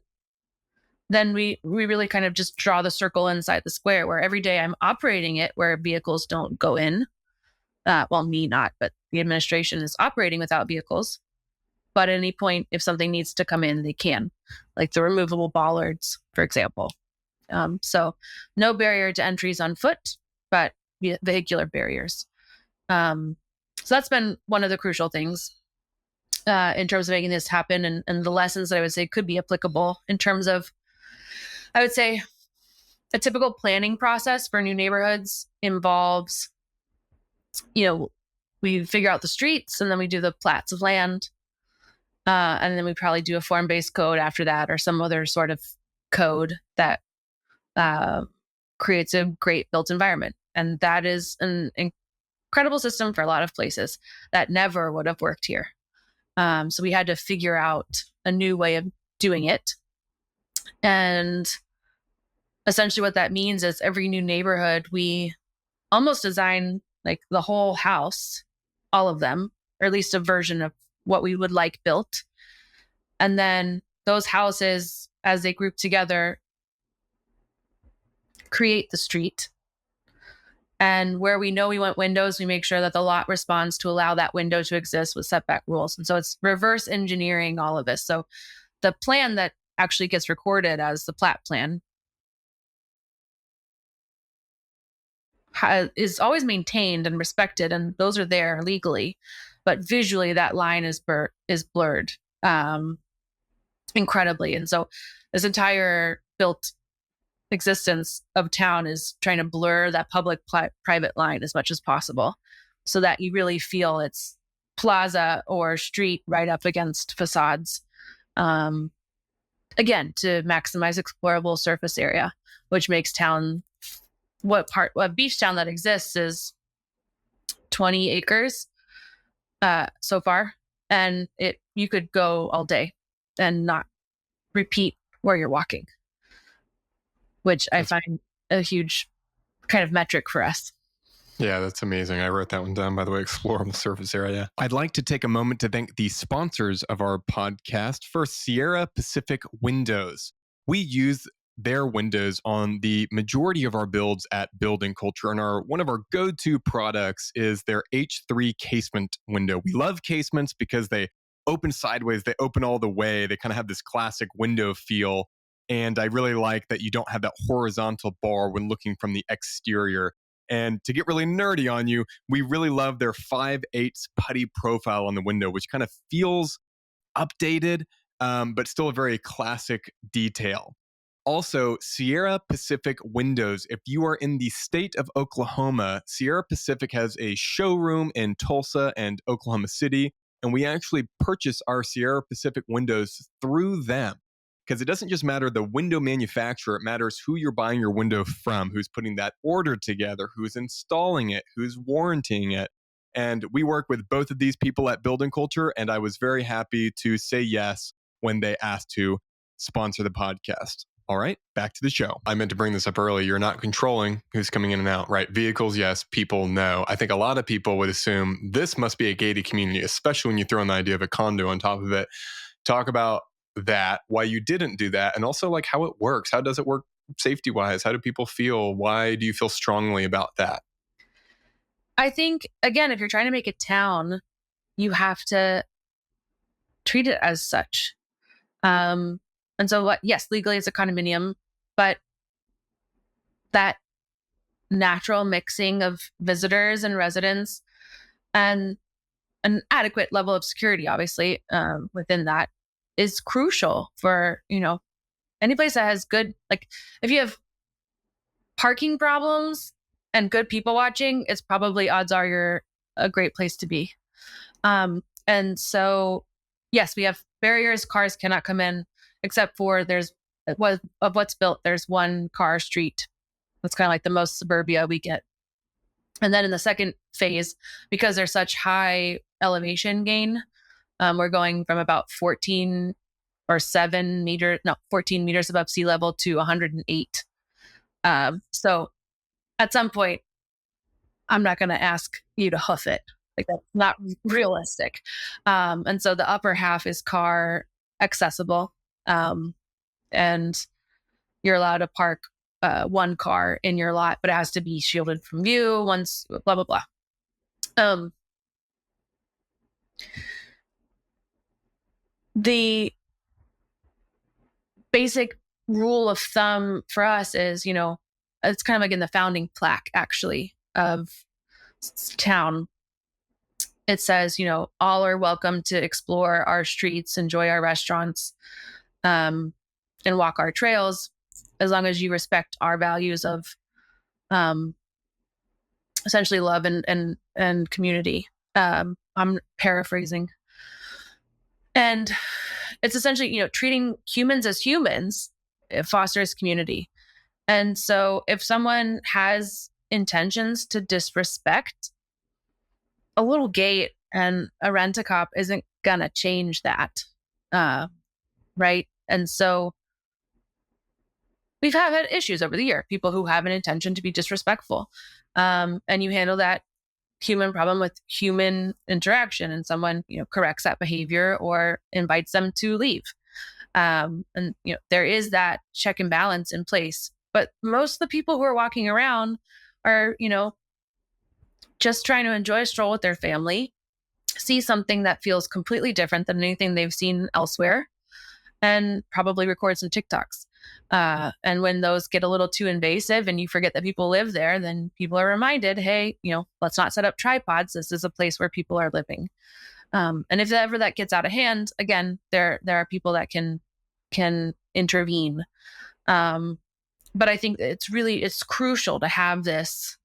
then we really kind of just draw the circle inside the square, where every day I'm operating it where vehicles don't go in. Well, me not, but the administration is operating without vehicles. But at any point, if something needs to come in, they can, like the removable bollards, for example. So no barrier to entries on foot, but vehicular barriers. So that's been one of the crucial things in terms of making this happen, and the lessons that I would say could be applicable in terms of, I would say, a typical planning process for new neighborhoods involves, we figure out the streets, and then we do the plats of land. And then we probably do a form-based code after that, or some other sort of code that creates a great built environment. And that is an incredible system for a lot of places that never would have worked here. So we had to figure out a new way of doing it. And essentially what that means is every new neighborhood, we almost design like the whole house, all of them, or at least a version of what we would like built. And then those houses, as they group together, create the street. And where we know we want windows, we make sure that the lot responds to allow that window to exist with setback rules. And so it's reverse engineering all of this. So the plan that actually gets recorded as the plat plan is always maintained and respected, and those are there legally. But visually, that line is blurred incredibly. And so this entire built existence of town is trying to blur that public-private line as much as possible, so that you really feel it's plaza or street right up against facades. Again, to maximize explorable surface area, which makes town, what beach town that exists is 20 acres so far. And you could go all day and not repeat where you're walking, which I find a huge kind of metric for us. Yeah, that's amazing. I wrote that one down, by the way, explorable surface area. I'd like to take a moment to thank the sponsors of our podcast. First, Sierra Pacific Windows. We use their windows on the majority of our builds at Building Culture, and one of our go-to products is their H3 casement window. We love casements because they open sideways, they open all the way, they kind of have this classic window feel, and I really like that you don't have that horizontal bar when looking from the exterior. And to get really nerdy on you, we really love their 5/8 putty profile on the window, which kind of feels updated, but still a very classic detail. Also, Sierra Pacific Windows. If you are in the state of Oklahoma, Sierra Pacific has a showroom in Tulsa and Oklahoma City, and we actually purchase our Sierra Pacific windows through them. Because it doesn't just matter the window manufacturer, it matters who you're buying your window from, who's putting that order together, who's installing it, who's warranting it. And we work with both of these people at Building Culture, and I was very happy to say yes when they asked to sponsor the podcast. All right, back to the show. I meant to bring this up earlier. You're not controlling who's coming in and out, right? Vehicles, yes. People, no. I think a lot of people would assume this must be a gated community, especially when you throw in the idea of a condo on top of it. Talk about that, why you didn't do that, and also like how it works. How does it work safety wise? How do people feel? Why do you feel strongly about that? I think, again, if you're trying to make a town, you have to treat it as such. Um, and so, what? Yes, legally it's a condominium, but that natural mixing of visitors and residents and an adequate level of security, obviously, within that is crucial for, any place that has good, like if you have parking problems and good people watching, it's probably odds are you're a great place to be. And so, yes, we have barriers. Cars cannot come in, except for of what's built. There's one car street. That's kind of like the most suburbia we get. And then in the second phase, because there's such high elevation gain, we're going from about 14 meters above sea level to 108. So at some point, I'm not going to ask you to hoof it. Like that's not realistic. And so the upper half is car accessible. And you're allowed to park one car in your lot, but it has to be shielded from view once, blah, blah, blah. The basic rule of thumb for us is, it's kind of like in the founding plaque, actually, of town. It says, all are welcome to explore our streets, enjoy our restaurants, and walk our trails, as long as you respect our values of essentially love and community. I'm paraphrasing. And it's essentially, treating humans as humans, it fosters community. And so if someone has intentions to disrespect, a little gate and a rent-a-cop isn't gonna change that. Right? And so we've had issues over the year, people who have an intention to be disrespectful. And you handle that human problem with human interaction, and someone, corrects that behavior or invites them to leave. And, there is that check and balance in place. But most of the people who are walking around are, just trying to enjoy a stroll with their family, see something that feels completely different than anything they've seen elsewhere, and probably record some TikToks. And when those get a little too invasive and you forget that people live there, then people are reminded, hey, let's not set up tripods. This is a place where people are living. And if ever that gets out of hand, again, there are people that can intervene. But I think it's crucial to have this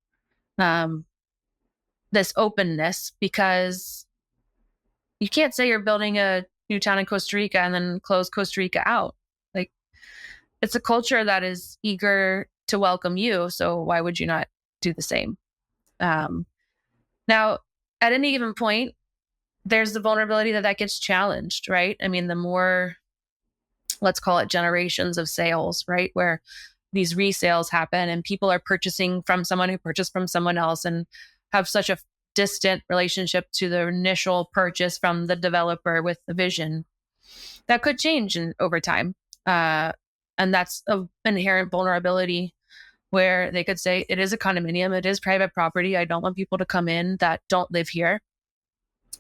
this openness, because you can't say you're building a new town in Costa Rica and then close Costa Rica out. Like, it's a culture that is eager to welcome you. So why would you not do the same? Now, at any given point, there's the vulnerability that gets challenged, right? I mean, the more, let's call it generations of sales, right? Where these resales happen and people are purchasing from someone who purchased from someone else and have such a distant relationship to the initial purchase from the developer with the vision that could change over time. And that's an inherent vulnerability where they could say, it is a condominium, it is private property. I don't want people to come in that don't live here.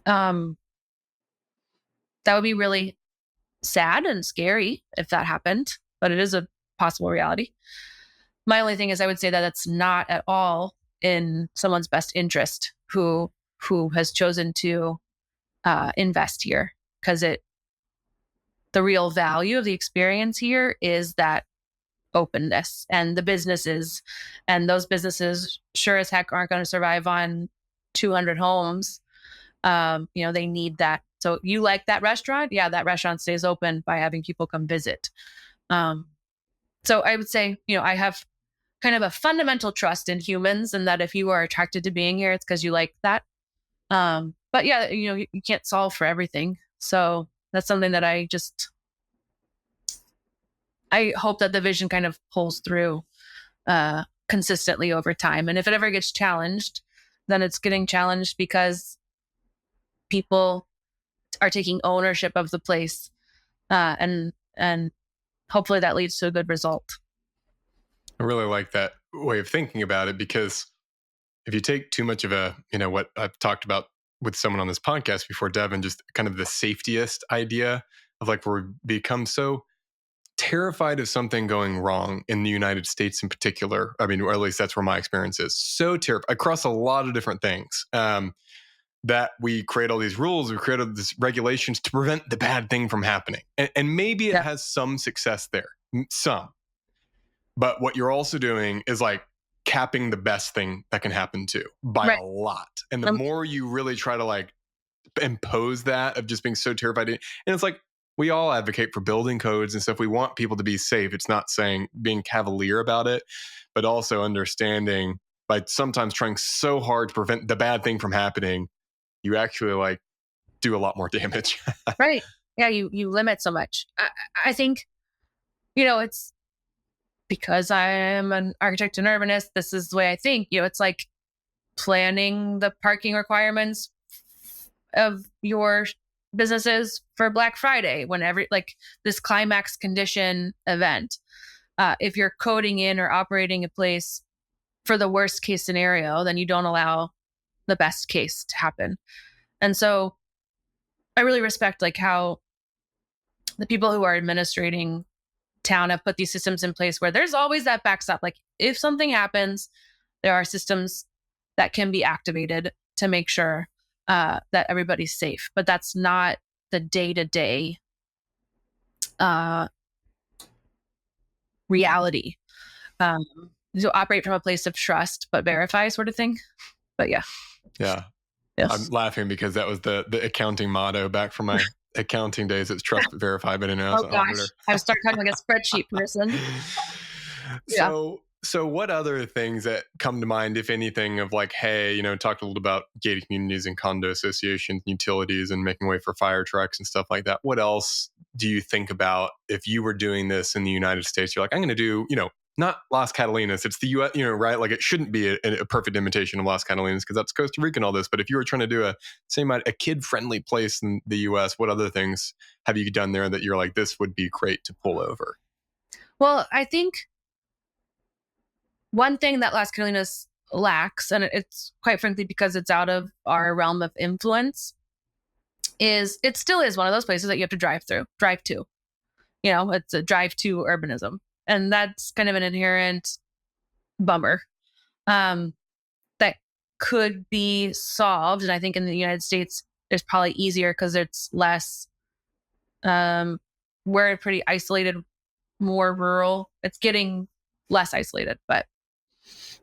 That would be really sad and scary if that happened, but it is a possible reality. My only thing is, I would say that that's not at all in someone's best interest who has chosen to invest here, because the real value of the experience here is that openness, and the businesses, and those businesses sure as heck aren't going to survive on 200 homes. They need that. So you like that restaurant? Yeah, that restaurant stays open by having people come visit. So I would say, I have kind of a fundamental trust in humans, and that if you are attracted to being here, it's because you like that. But yeah, you can't solve for everything. So that's something that I just I hope that the vision kind of pulls through consistently over time. And if it ever gets challenged, then it's getting challenged because people are taking ownership of the place, and hopefully that leads to a good result. I really like that way of thinking about it, because if you take too much of a, what I've talked about with someone on this podcast before, Devin, just kind of the safetiest idea of like, where we become so terrified of something going wrong in the United States in particular. I mean, or at least that's where my experience is. So terrified across a lot of different things, that we create all these rules, we created these regulations to prevent the bad thing from happening. And maybe it has some success there, some. But what you're also doing is like capping the best thing that can happen too by a lot. And the more you really try to like impose that of just being so terrified, and it's like, we all advocate for building codes and stuff. We want people to be safe. It's not saying being cavalier about it, but also understanding by sometimes trying so hard to prevent the bad thing from happening, you actually like do a lot more damage. Right. Yeah. You limit so much. I think, it's because I am an architect and urbanist. This is the way I think, it's like planning the parking requirements of your businesses for Black Friday, whenever like this climax condition event. If you're coding in or operating a place for the worst case scenario, then you don't allow the best case to happen. And so I really respect like how the people who are administrating town have put these systems in place where there's always that backstop. Like if something happens, there are systems that can be activated to make sure that everybody's safe. But that's not the day-to-day reality. So operate from a place of trust, but verify sort of thing. But yeah. Yeah. Yes. I'm laughing because that was the accounting motto back from my accounting days. It's trust but verify, but oh gosh, I was starting talking like a spreadsheet person. So what other things that come to mind, if anything, of like, hey, talked a little about gated communities and condo associations, utilities, and making way for fire trucks and stuff like that. What else do you think about if you were doing this in the United States? You're like, I'm going to do, not Las Catalinas. It's the U.S., right? Like it shouldn't be a perfect imitation of Las Catalinas because that's Costa Rica and all this. But if you were trying to do a kid-friendly place in the U.S., what other things have you done there that you're like, this would be great to pull over? Well, I think one thing that Las Catalinas lacks, and it's quite frankly because it's out of our realm of influence, is it still is one of those places that you have to drive to. It's a drive to urbanism. And that's kind of an inherent bummer that could be solved. And I think in the United States, it's probably easier because it's less, we're pretty isolated, more rural. It's getting less isolated, but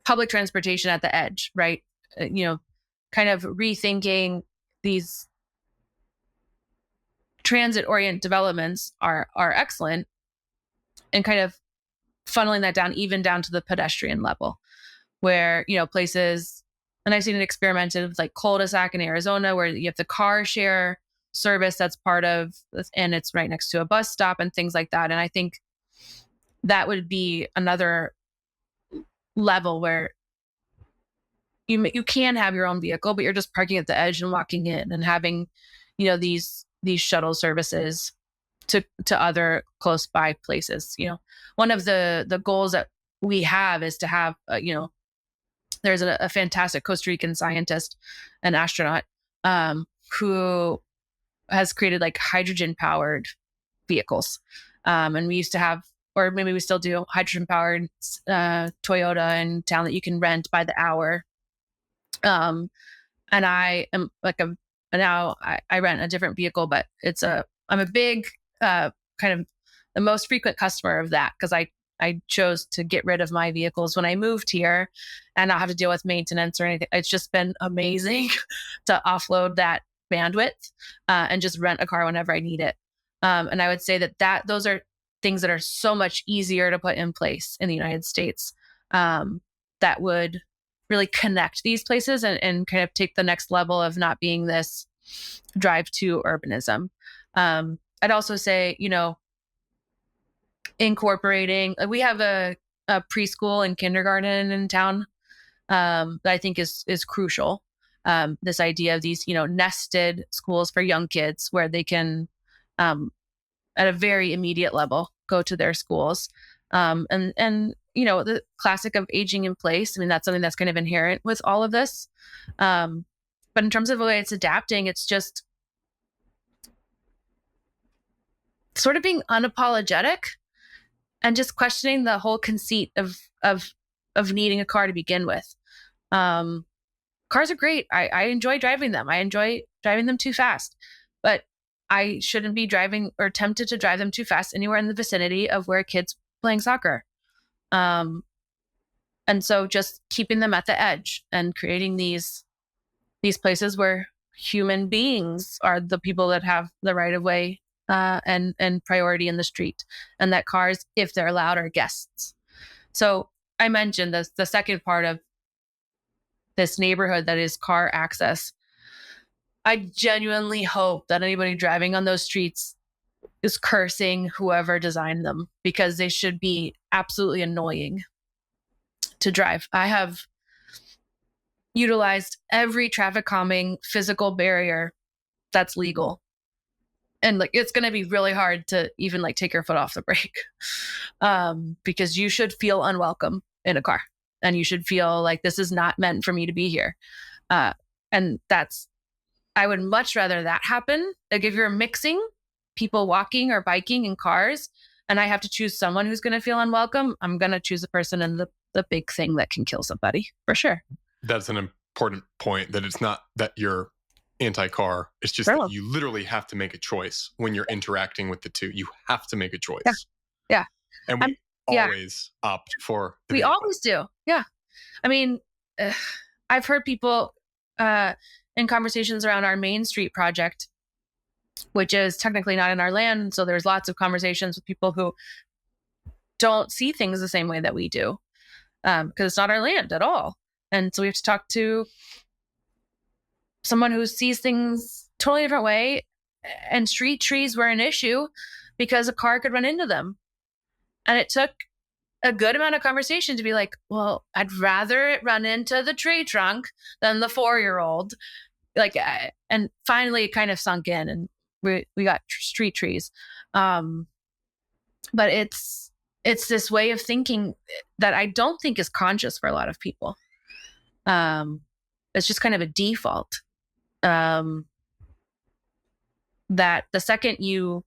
public transportation at the edge, right? Kind of rethinking these transit-oriented developments are excellent, and kind of funneling that down, even down to the pedestrian level, where, places, and I've seen it experimented with like cul-de-sac in Arizona, where you have the car share service that's part of, and it's right next to a bus stop and things like that. And I think that would be another level where you can have your own vehicle, but you're just parking at the edge and walking in and having, these shuttle services to other close by places. One of the goals that we have is to have, there's a fantastic Costa Rican scientist and astronaut who has created like hydrogen powered vehicles. And we used to have, or maybe we still do, hydrogen powered Toyota in town that you can rent by the hour. And I am like now I rent a different vehicle, but I'm a big kind of the most frequent customer of that, because I chose to get rid of my vehicles when I moved here and not have to deal with maintenance or anything. It's just been amazing to offload that bandwidth and just rent a car whenever I need it. And I would say that those are things that are so much easier to put in place in the United States that would really connect these places and kind of take the next level of not being this drive to urbanism. I'd also say, incorporating, we have a preschool and kindergarten in town that I think is crucial. This idea of these, nested schools for young kids where they can, at a very immediate level, go to their schools. And the classic of aging in place. I mean, that's something that's kind of inherent with all of this. But in terms of the way it's adapting, it's just sort of being unapologetic and just questioning the whole conceit of needing a car to begin with. Cars are great. I enjoy driving them. I enjoy driving them too fast, but I shouldn't be driving or tempted to drive them too fast anywhere in the vicinity of where kids playing soccer. And so just keeping them at the edge and creating these places where human beings are the people that have the right of way and priority in the street, and that cars, if they're allowed, are guests. So I mentioned the second part of this neighborhood that is car access. I genuinely hope that anybody driving on those streets is cursing whoever designed them, because they should be absolutely annoying to drive. I have utilized every traffic calming physical barrier that's legal. And it's going to be really hard to even take your foot off the brake because you should feel unwelcome in a car, and you should feel like this is not meant for me to be here. And I would much rather that happen. Like if you're mixing people walking or biking in cars, and I have to choose someone who's going to feel unwelcome, I'm going to choose a person in the big thing that can kill somebody, for sure. That's an important point, that it's not that you're anti-car. It's just that you literally have to make a choice when you're interacting with the two. You have to make a choice. Yeah. And we always opt for the We vehicle. always do. Yeah. I mean, I've heard people in conversations around our Main Street project, which is technically not in our land. So there's lots of conversations with people who don't see things the same way that we do, because it's not our land at all. And so we have to talk to someone who sees things totally different way. And street trees were an issue because a car could run into them. And it took a good amount of conversation to be like, well, I'd rather it run into the tree trunk than the 4-year-old. And finally it kind of sunk in, and we got street trees. But it's this way of thinking that I don't think is conscious for a lot of people. It's just kind of a default. That the second you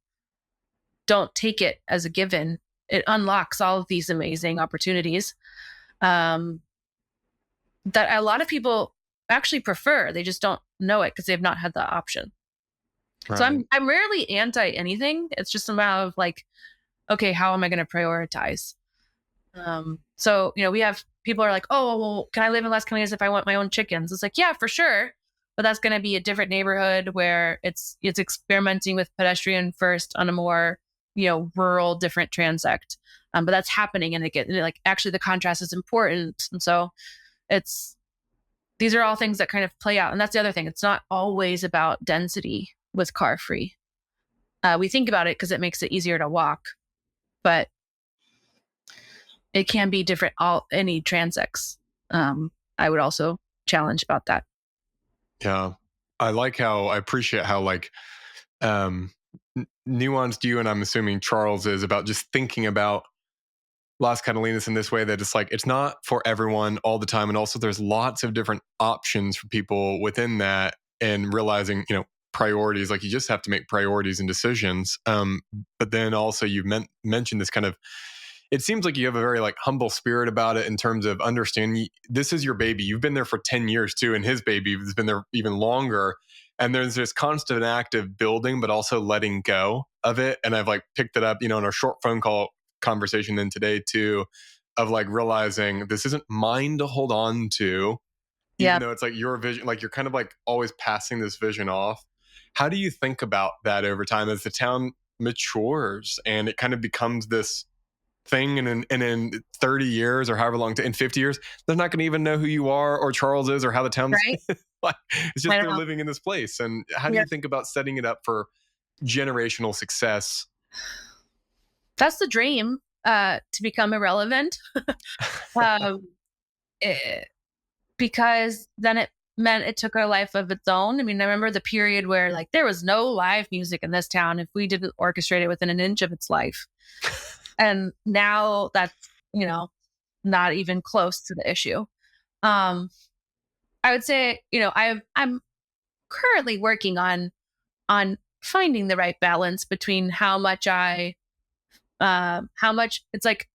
don't take it as a given, it unlocks all of these amazing opportunities that a lot of people actually prefer. They just don't know it because they've not had the option. Right. So I'm rarely anti anything. It's just a matter of okay, how am I going to prioritize? So we have people are like, oh, well, can I live in Las Catalinas if I want my own chickens? It's like, yeah, for sure. But that's going to be a different neighborhood where it's experimenting with pedestrian first on a more, rural, different transect. But that's happening. And actually the contrast is important. And so these are all things that kind of play out. And that's the other thing. It's not always about density with car free. We think about it because it makes it easier to walk, but it can be different any transects. I would also challenge about that. Yeah. I appreciate how nuanced you and I'm assuming Charles is about just thinking about Las Catalinas in this way, that it's not for everyone all the time. And also there's lots of different options for people within that, and realizing, priorities, you just have to make priorities and decisions. But then also you mentioned this kind of, it seems like you have a very humble spirit about it in terms of understanding this is your baby. You've been there for 10 years too. And his baby has been there even longer. And there's this constant act of building, but also letting go of it. And I've picked it up, in our short phone call conversation then today too, of realizing this isn't mine to hold on to, even though it's your vision, you're kind of always passing this vision off. How do you think about that over time as the town matures and it kind of becomes this thing, and in 30 years or however long, in 50 years, they're not going to even know who you are or Charles is or how the town's right? It's just they're living in this place. And how do you think about setting it up for generational success? That's the dream, to become irrelevant. um, eh, because then it meant it took a life of its own. I mean, I remember the period where like there was no live music in this town if we didn't orchestrate it within an inch of its life. And now that's, you know, not even close to the issue. Um, I would say, I'm currently working on finding the right balance between how much it's like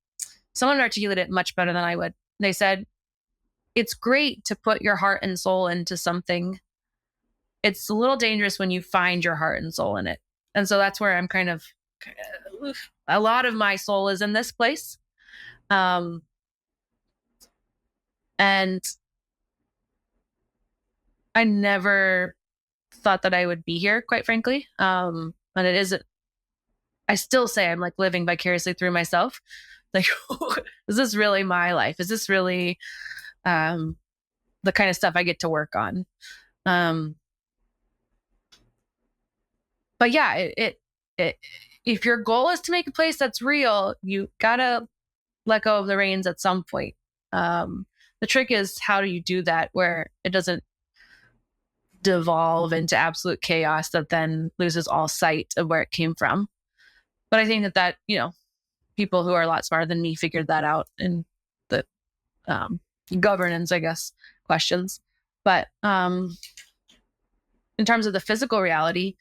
someone articulated it much better than I would. They said, it's great to put your heart and soul into something. It's a little dangerous when you find your heart and soul in it. And so that's where I'm kind of, a lot of my soul is in this place. Um, and I never thought that I would be here, quite frankly. And it isn't, I still say I'm like living vicariously through myself. Like, is this really my life? Is this really the kind of stuff I get to work on? But yeah, it if your goal is to make a place that's real, you gotta let go of the reins at some point. The trick is, how do you do that where it doesn't devolve into absolute chaos that then loses all sight of where it came from? But I think that people who are a lot smarter than me figured that out in the governance, I guess, questions. But in terms of the physical reality,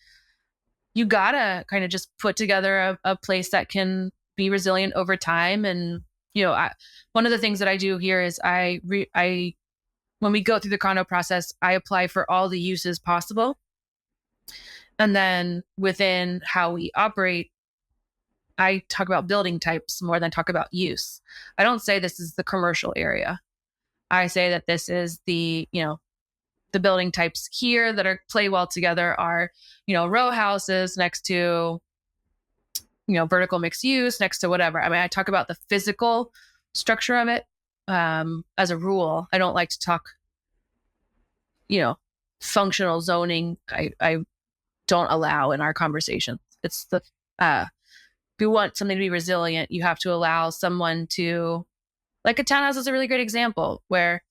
you gotta kind of just put together a place that can be resilient over time. And one of the things that I do here is I when we go through the condo process, I apply for all the uses possible, and then within how we operate, I talk about building types more than talk about use. I don't say this is the commercial area. I say that this is the building types here that play well together are, row houses next to, vertical mixed use next to whatever. I mean, I talk about the physical structure of it. As a rule, I don't like to talk, functional zoning. I don't allow in our conversations. It's the, if you want something to be resilient, you have to allow someone to, like a townhouse is a really great example where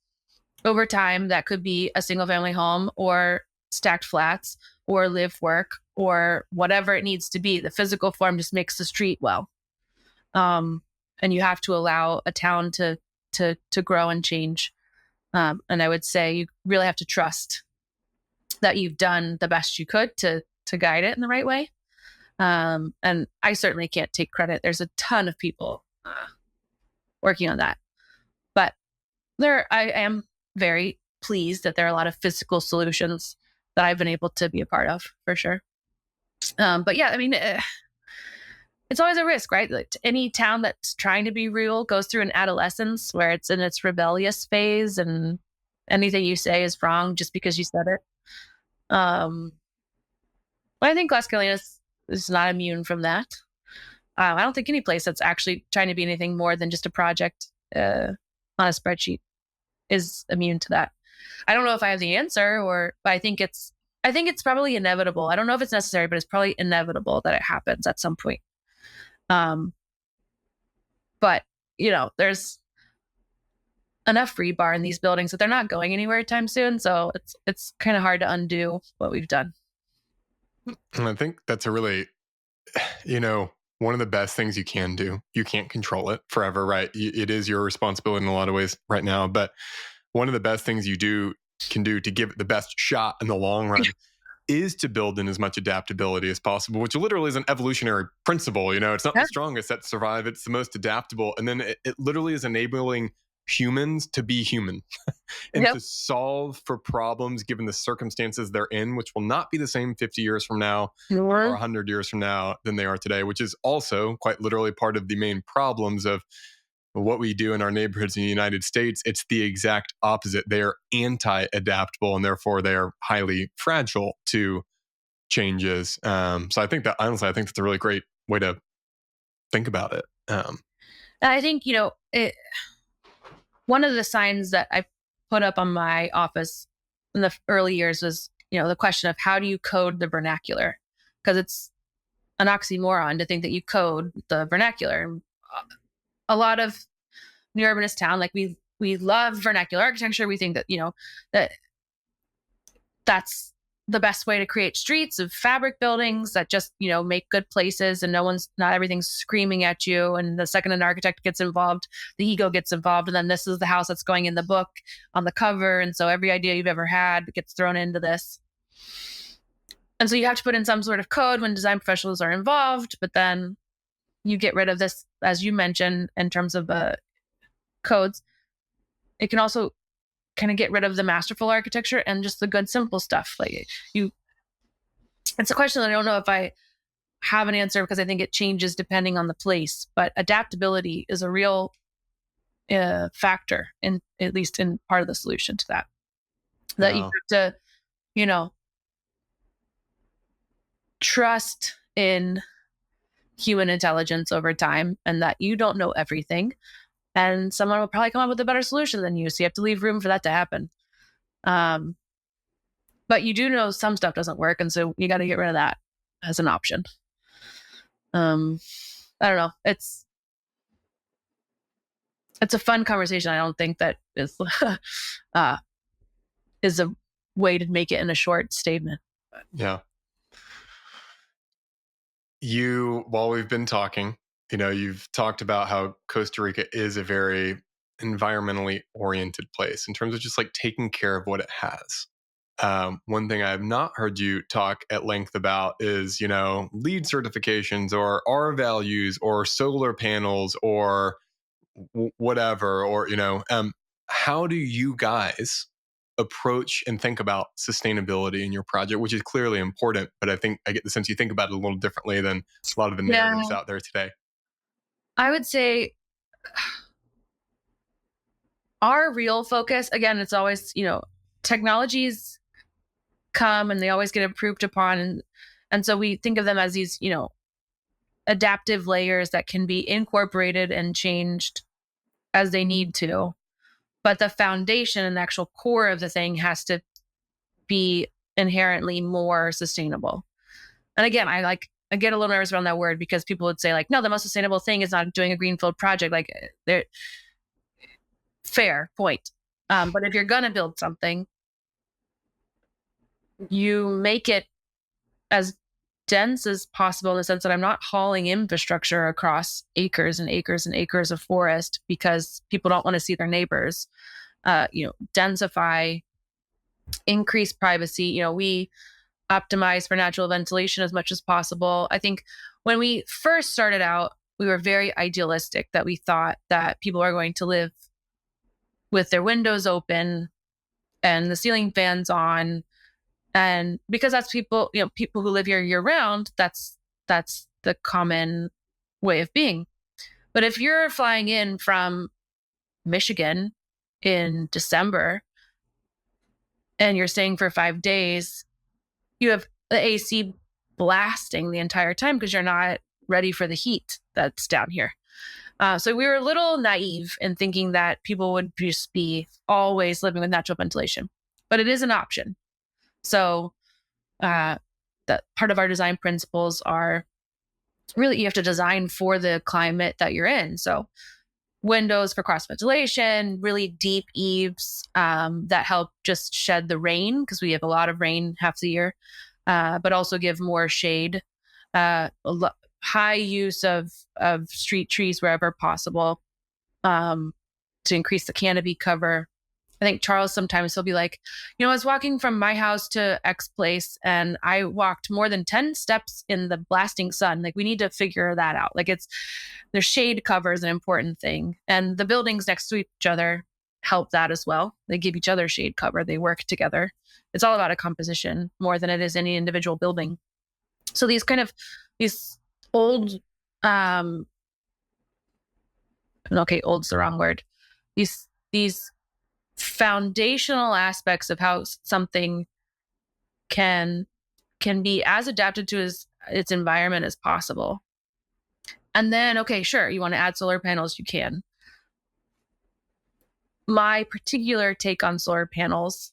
over time that could be a single family home or stacked flats or live work or whatever it needs to be. The physical form just makes the street well. And you have to allow a town to grow and change. And I would say you really have to trust that you've done the best you could to guide it in the right way. And I certainly can't take credit. There's a ton of people working on that. But I am very pleased that there are a lot of physical solutions that I've been able to be a part of, for sure. But yeah, I mean, it's always a risk, right? Like any town that's trying to be real goes through an adolescence where it's in its rebellious phase and anything you say is wrong just because you said it. But I think Las Catalinas is not immune from that. I don't think any place that's actually trying to be anything more than just a project on a spreadsheet is immune to that. I don't know if I have the answer, but I think it's probably inevitable. I don't know if it's necessary, but it's probably inevitable that it happens at some point. But there's enough rebar in these buildings that they're not going anywhere anytime soon. So it's kind of hard to undo what we've done. And I think that's a really, one of the best things you can do. You can't control it forever, right? It is your responsibility in a lot of ways right now. But one of the best things you can do to give it the best shot in the long run is to build in as much adaptability as possible, which literally is an evolutionary principle. It's not the strongest that survive. It's the most adaptable. And then it literally is enabling humans to be human and to solve for problems given the circumstances they're in, which will not be the same 50 years from now or 100 years from now than they are today, which is also quite literally part of the main problems of what we do in our neighborhoods in the United States. It's the exact opposite. They are anti-adaptable and therefore they are highly fragile to changes. So I think that's a really great way to think about it. I think, one of the signs that I put up on my office in the early years was, the question of how do you code the vernacular? Because an oxymoron to think that you code the vernacular. A lot of new urbanist town, like we love vernacular architecture. We think that, that that's the best way to create streets of fabric buildings that just, make good places, and not everything's screaming at you. And the second an architect gets involved, the ego gets involved. And then this is the house that's going in the book on the cover. And so every idea you've ever had gets thrown into this. And so you have to put in some sort of code when design professionals are involved, but then you get rid of this, as you mentioned, in terms of codes. It can also kind of get rid of the masterful architecture and just the good, simple stuff. Like it's a question that I don't know if I have an answer, because I think it changes depending on the place. But adaptability is a real factor, in at least in part of the solution to that. That you have to, trust in human intelligence over time, and that you don't know everything, and someone will probably come up with a better solution than you. So you have to leave room for that to happen. But you do know some stuff doesn't work, and so you got to get rid of that as an option. I don't know. It's a fun conversation. I don't think that is is a way to make it in a short statement. Yeah. While we've been talking, you've talked about how Costa Rica is a very environmentally oriented place in terms of just like taking care of what it has. One thing I have not heard you talk at length about is, LEED certifications or R values or solar panels or whatever, or, how do you guys approach and think about sustainability in your project, which is clearly important, but I think I get the sense you think about it a little differently than a lot of the narratives out there today. I would say our real focus, again, it's always, technologies come and they always get improved upon. And so we think of them as these, adaptive layers that can be incorporated and changed as they need to. But the foundation and the actual core of the thing has to be inherently more sustainable. And again, I get a little nervous around that word, because people would say like, no, the most sustainable thing is not doing a greenfield project. Like, they're fair point. But if you're going to build something, you make it as dense as possible, in the sense that I'm not hauling infrastructure across acres and acres and acres of forest because people don't want to see their neighbors. Densify, increase privacy. We optimize for natural ventilation as much as possible. I think when we first started out, we were very idealistic, that we thought that people are going to live with their windows open and the ceiling fans on. And because that's people who live here year round, that's the common way of being. But if you're flying in from Michigan in December and you're staying for 5 days, you have the AC blasting the entire time because you're not ready for the heat that's down here. So we were a little naive in thinking that people would just be always living with natural ventilation, but it is an option. So that part of our design principles are really, you have to design for the climate that you're in. So windows for cross ventilation, really deep eaves that help just shed the rain, because we have a lot of rain half the year, but also give more shade. High use of street trees wherever possible, to increase the canopy cover. I think Charles, sometimes he'll be like, I was walking from my house to X place and I walked more than 10 steps in the blasting sun. Like, we need to figure that out. Like, their shade cover is an important thing. And the buildings next to each other help that as well. They give each other shade cover. They work together. It's all about a composition more than it is any individual building. So these old, okay, old's the wrong word. These foundational aspects of how something can be as adapted to its environment as possible. And then, okay, sure, you want to add solar panels, you can. My particular take on solar panels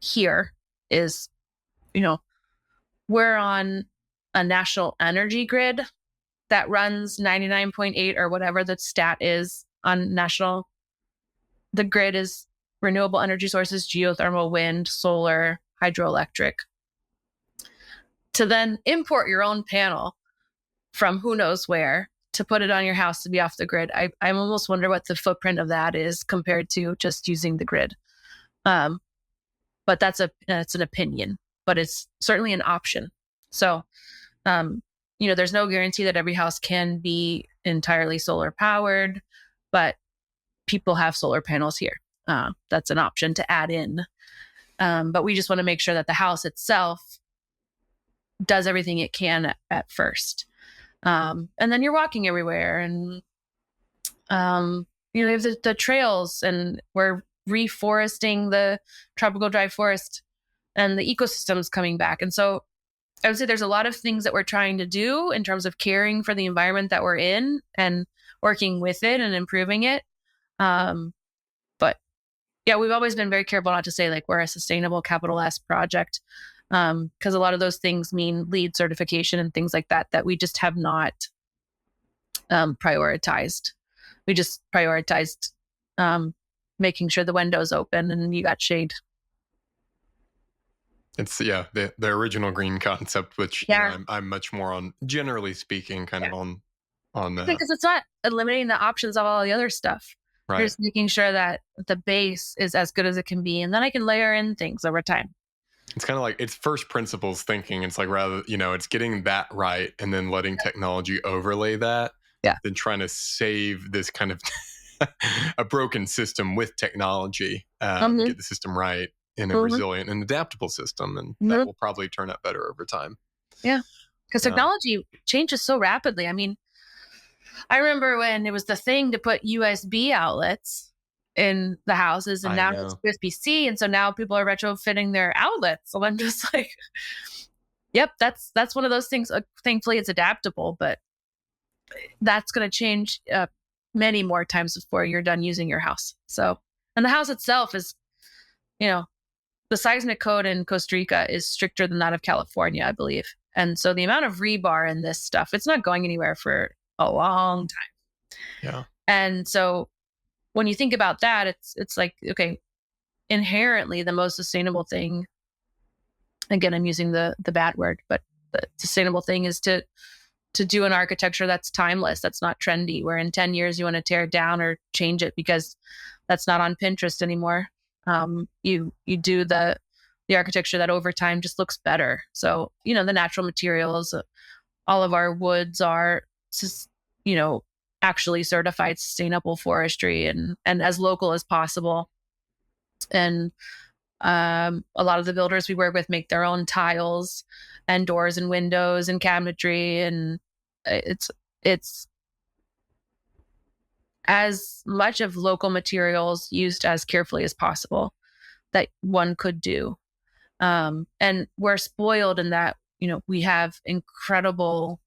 here is, we're on a national energy grid that runs 99.8 or whatever the stat is on national. The grid is renewable energy sources, geothermal, wind, solar, hydroelectric. To then import your own panel from who knows where to put it on your house to be off the grid. I almost wonder what the footprint of that is compared to just using the grid. But that's an opinion, but it's certainly an option. So, there's no guarantee that every house can be entirely solar powered, but people have solar panels here. That's an option to add in. But we just want to make sure that the house itself does everything it can at first. And then you're walking everywhere, and you have the trails, and we're reforesting the tropical dry forest, and the ecosystem's coming back. And so I would say there's a lot of things that we're trying to do in terms of caring for the environment that we're in and working with it and improving it. But yeah, we've always been very careful not to say like we're a sustainable capital S project, because a lot of those things mean LEED certification and things like that we just have not prioritized. We just prioritized making sure the window's open and you got shade. It's the original green concept, which I'm much more on, generally speaking, kind of on that. Because it's not eliminating the options of all the other stuff. Right. You're just making sure that the base is as good as it can be, and then I can layer in things over time. It's kind of like, it's first principles thinking. It's like, rather, it's getting that right and then letting technology overlay that, than trying to save this kind of a broken system with technology, get the system right in a resilient and adaptable system. And that will probably turn out better over time. Yeah. Because technology changes so rapidly. I mean, I remember when it was the thing to put USB outlets in the houses, and now it's USB-C. And so now people are retrofitting their outlets. So I'm just like, yep, that's one of those things. Thankfully, it's adaptable, but that's going to change many more times before you're done using your house. So, and the house itself is, the seismic code in Costa Rica is stricter than that of California, I believe. And so the amount of rebar in this stuff, it's not going anywhere for a long time. Yeah. And so when you think about that, it's like, okay, inherently the most sustainable thing, again, I'm using the bad word, but the sustainable thing is to do an architecture that's timeless, that's not trendy, where in 10 years you want to tear it down or change it because that's not on Pinterest anymore. You do the architecture that over time just looks better. So, the natural materials, all of our woods are, actually certified sustainable forestry and as local as possible. And a lot of the builders we work with make their own tiles and doors and windows and cabinetry, and it's as much of local materials used as carefully as possible that one could do. And we're spoiled in that, we have incredible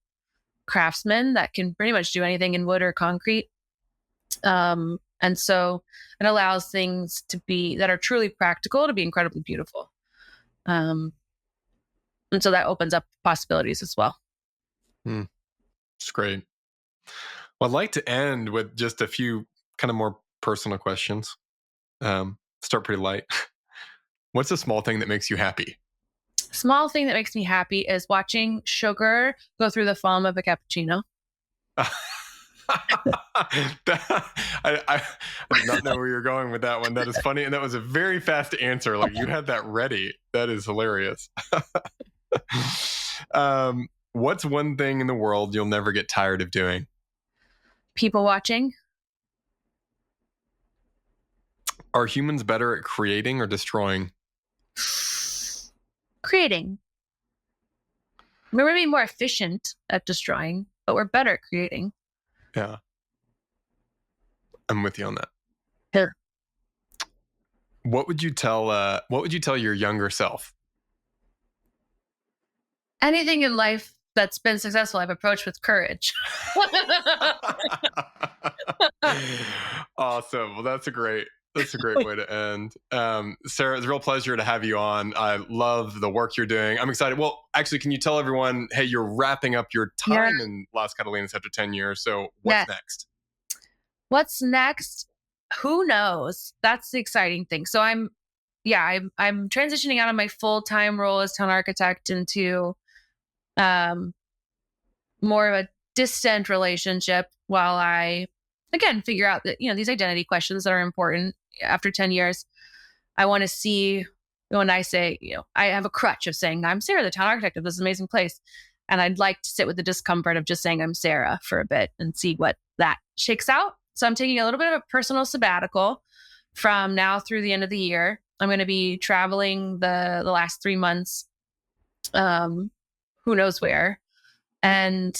craftsmen that can pretty much do anything in wood or concrete. And so it allows things that are truly practical to be incredibly beautiful. And so that opens up possibilities as well. It's great. Well, I'd like to end with just a few kind of more personal questions. Start pretty light. What's a small thing that makes you happy? Small thing that makes me happy is watching sugar go through the foam of a cappuccino. I did not know where you're going with that one. That is funny. And that was a very fast answer. Like, you had that ready. That is hilarious. What's one thing in the world you'll never get tired of doing? People watching. Are humans better at creating or destroying? Creating. We're maybe more efficient at destroying, but we're better at creating. Yeah. I'm with you on that. Sure. What would you tell your younger self? Anything in life that's been successful, I've approached with courage. Awesome. Well, that's a great That's a great way to end. Sarah, it's a real pleasure to have you on. I love the work you're doing. I'm excited. Well, actually, can you tell everyone, hey, you're wrapping up your Yeah. time in Las Catalinas after 10 years. So Yeah. what's next? What's next? Who knows? That's the exciting thing. So I'm transitioning out of my full-time role as town architect into um, more of a distant relationship while I, again, figure out that, these identity questions that are important after 10 years. I want to see when I say, I have a crutch of saying, I'm Sarah, the town architect of this amazing place. And I'd like to sit with the discomfort of just saying I'm Sarah for a bit and see what that shakes out. So I'm taking a little bit of a personal sabbatical from now through the end of the year. I'm going to be traveling the last 3 months, who knows where. And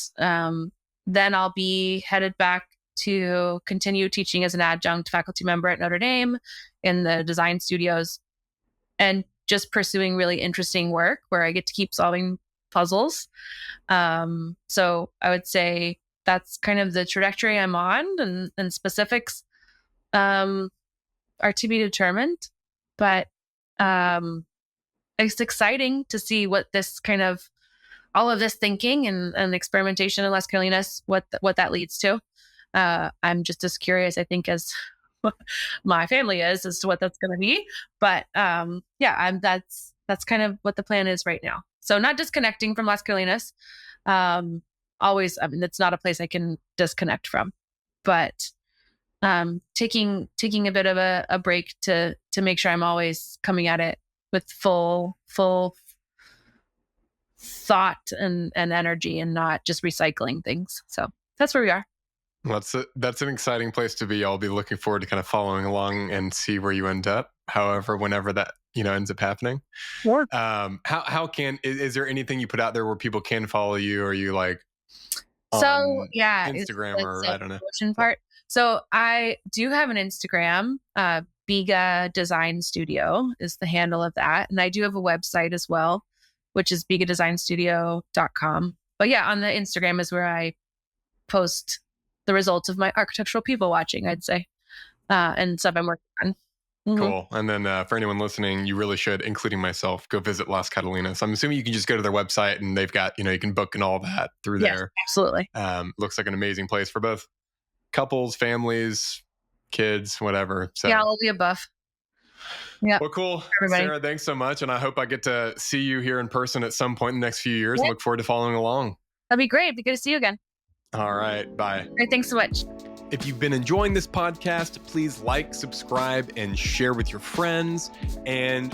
then I'll be headed back to continue teaching as an adjunct faculty member at Notre Dame in the design studios and just pursuing really interesting work where I get to keep solving puzzles. So I would say that's kind of the trajectory I'm on, and specifics are to be determined. But it's exciting to see what this kind of all of this thinking and experimentation in Las Catalinas, what that leads to. I'm just as curious, I think, as my family is as to what that's going to be. But that's kind of what the plan is right now. So not disconnecting from Las Catalinas. Always, it's not a place I can disconnect from, but taking a bit of a break to make sure I'm always coming at it with full thought and energy and not just recycling things. So that's where we are. That's an exciting place to be. I'll be looking forward to kind of following along and see where you end up, whenever that, ends up happening. Sure. Is there anything you put out there where people can follow you, or you like Instagram or I don't know. Part. So I do have an Instagram, Bega Design Studio is the handle of that. And I do have a website as well, which is begadesignstudio.com. But yeah, on the Instagram is where I post the results of my architectural people watching, I'd say, and stuff I'm working on. Mm-hmm. Cool. And then for anyone listening, you really should, including myself, go visit Las Catalinas. I'm assuming you can just go to their website and they've got, you can book and all that through there. Absolutely. Looks like an amazing place for both couples, families, kids, whatever. So yeah, all the above. Yeah. Well, cool. Everybody. Sarah, thanks so much. And I hope I get to see you here in person at some point in the next few years. I look forward to following along. That'd be great. It'd be good to see you again. All right. Bye. All right, thanks so much. If you've been enjoying this podcast, please like, subscribe, and share with your friends. And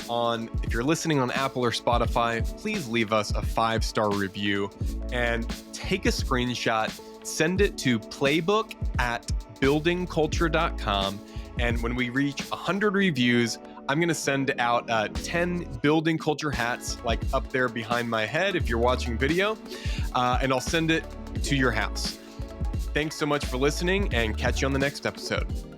if you're listening on Apple or Spotify, please leave us a 5-star review and take a screenshot, send it to playbook@buildingculture.com. And when we reach 100 reviews, I'm going to send out 10 building culture hats, like up there behind my head if you're watching video, and I'll send it to your house. Thanks so much for listening, and catch you on the next episode.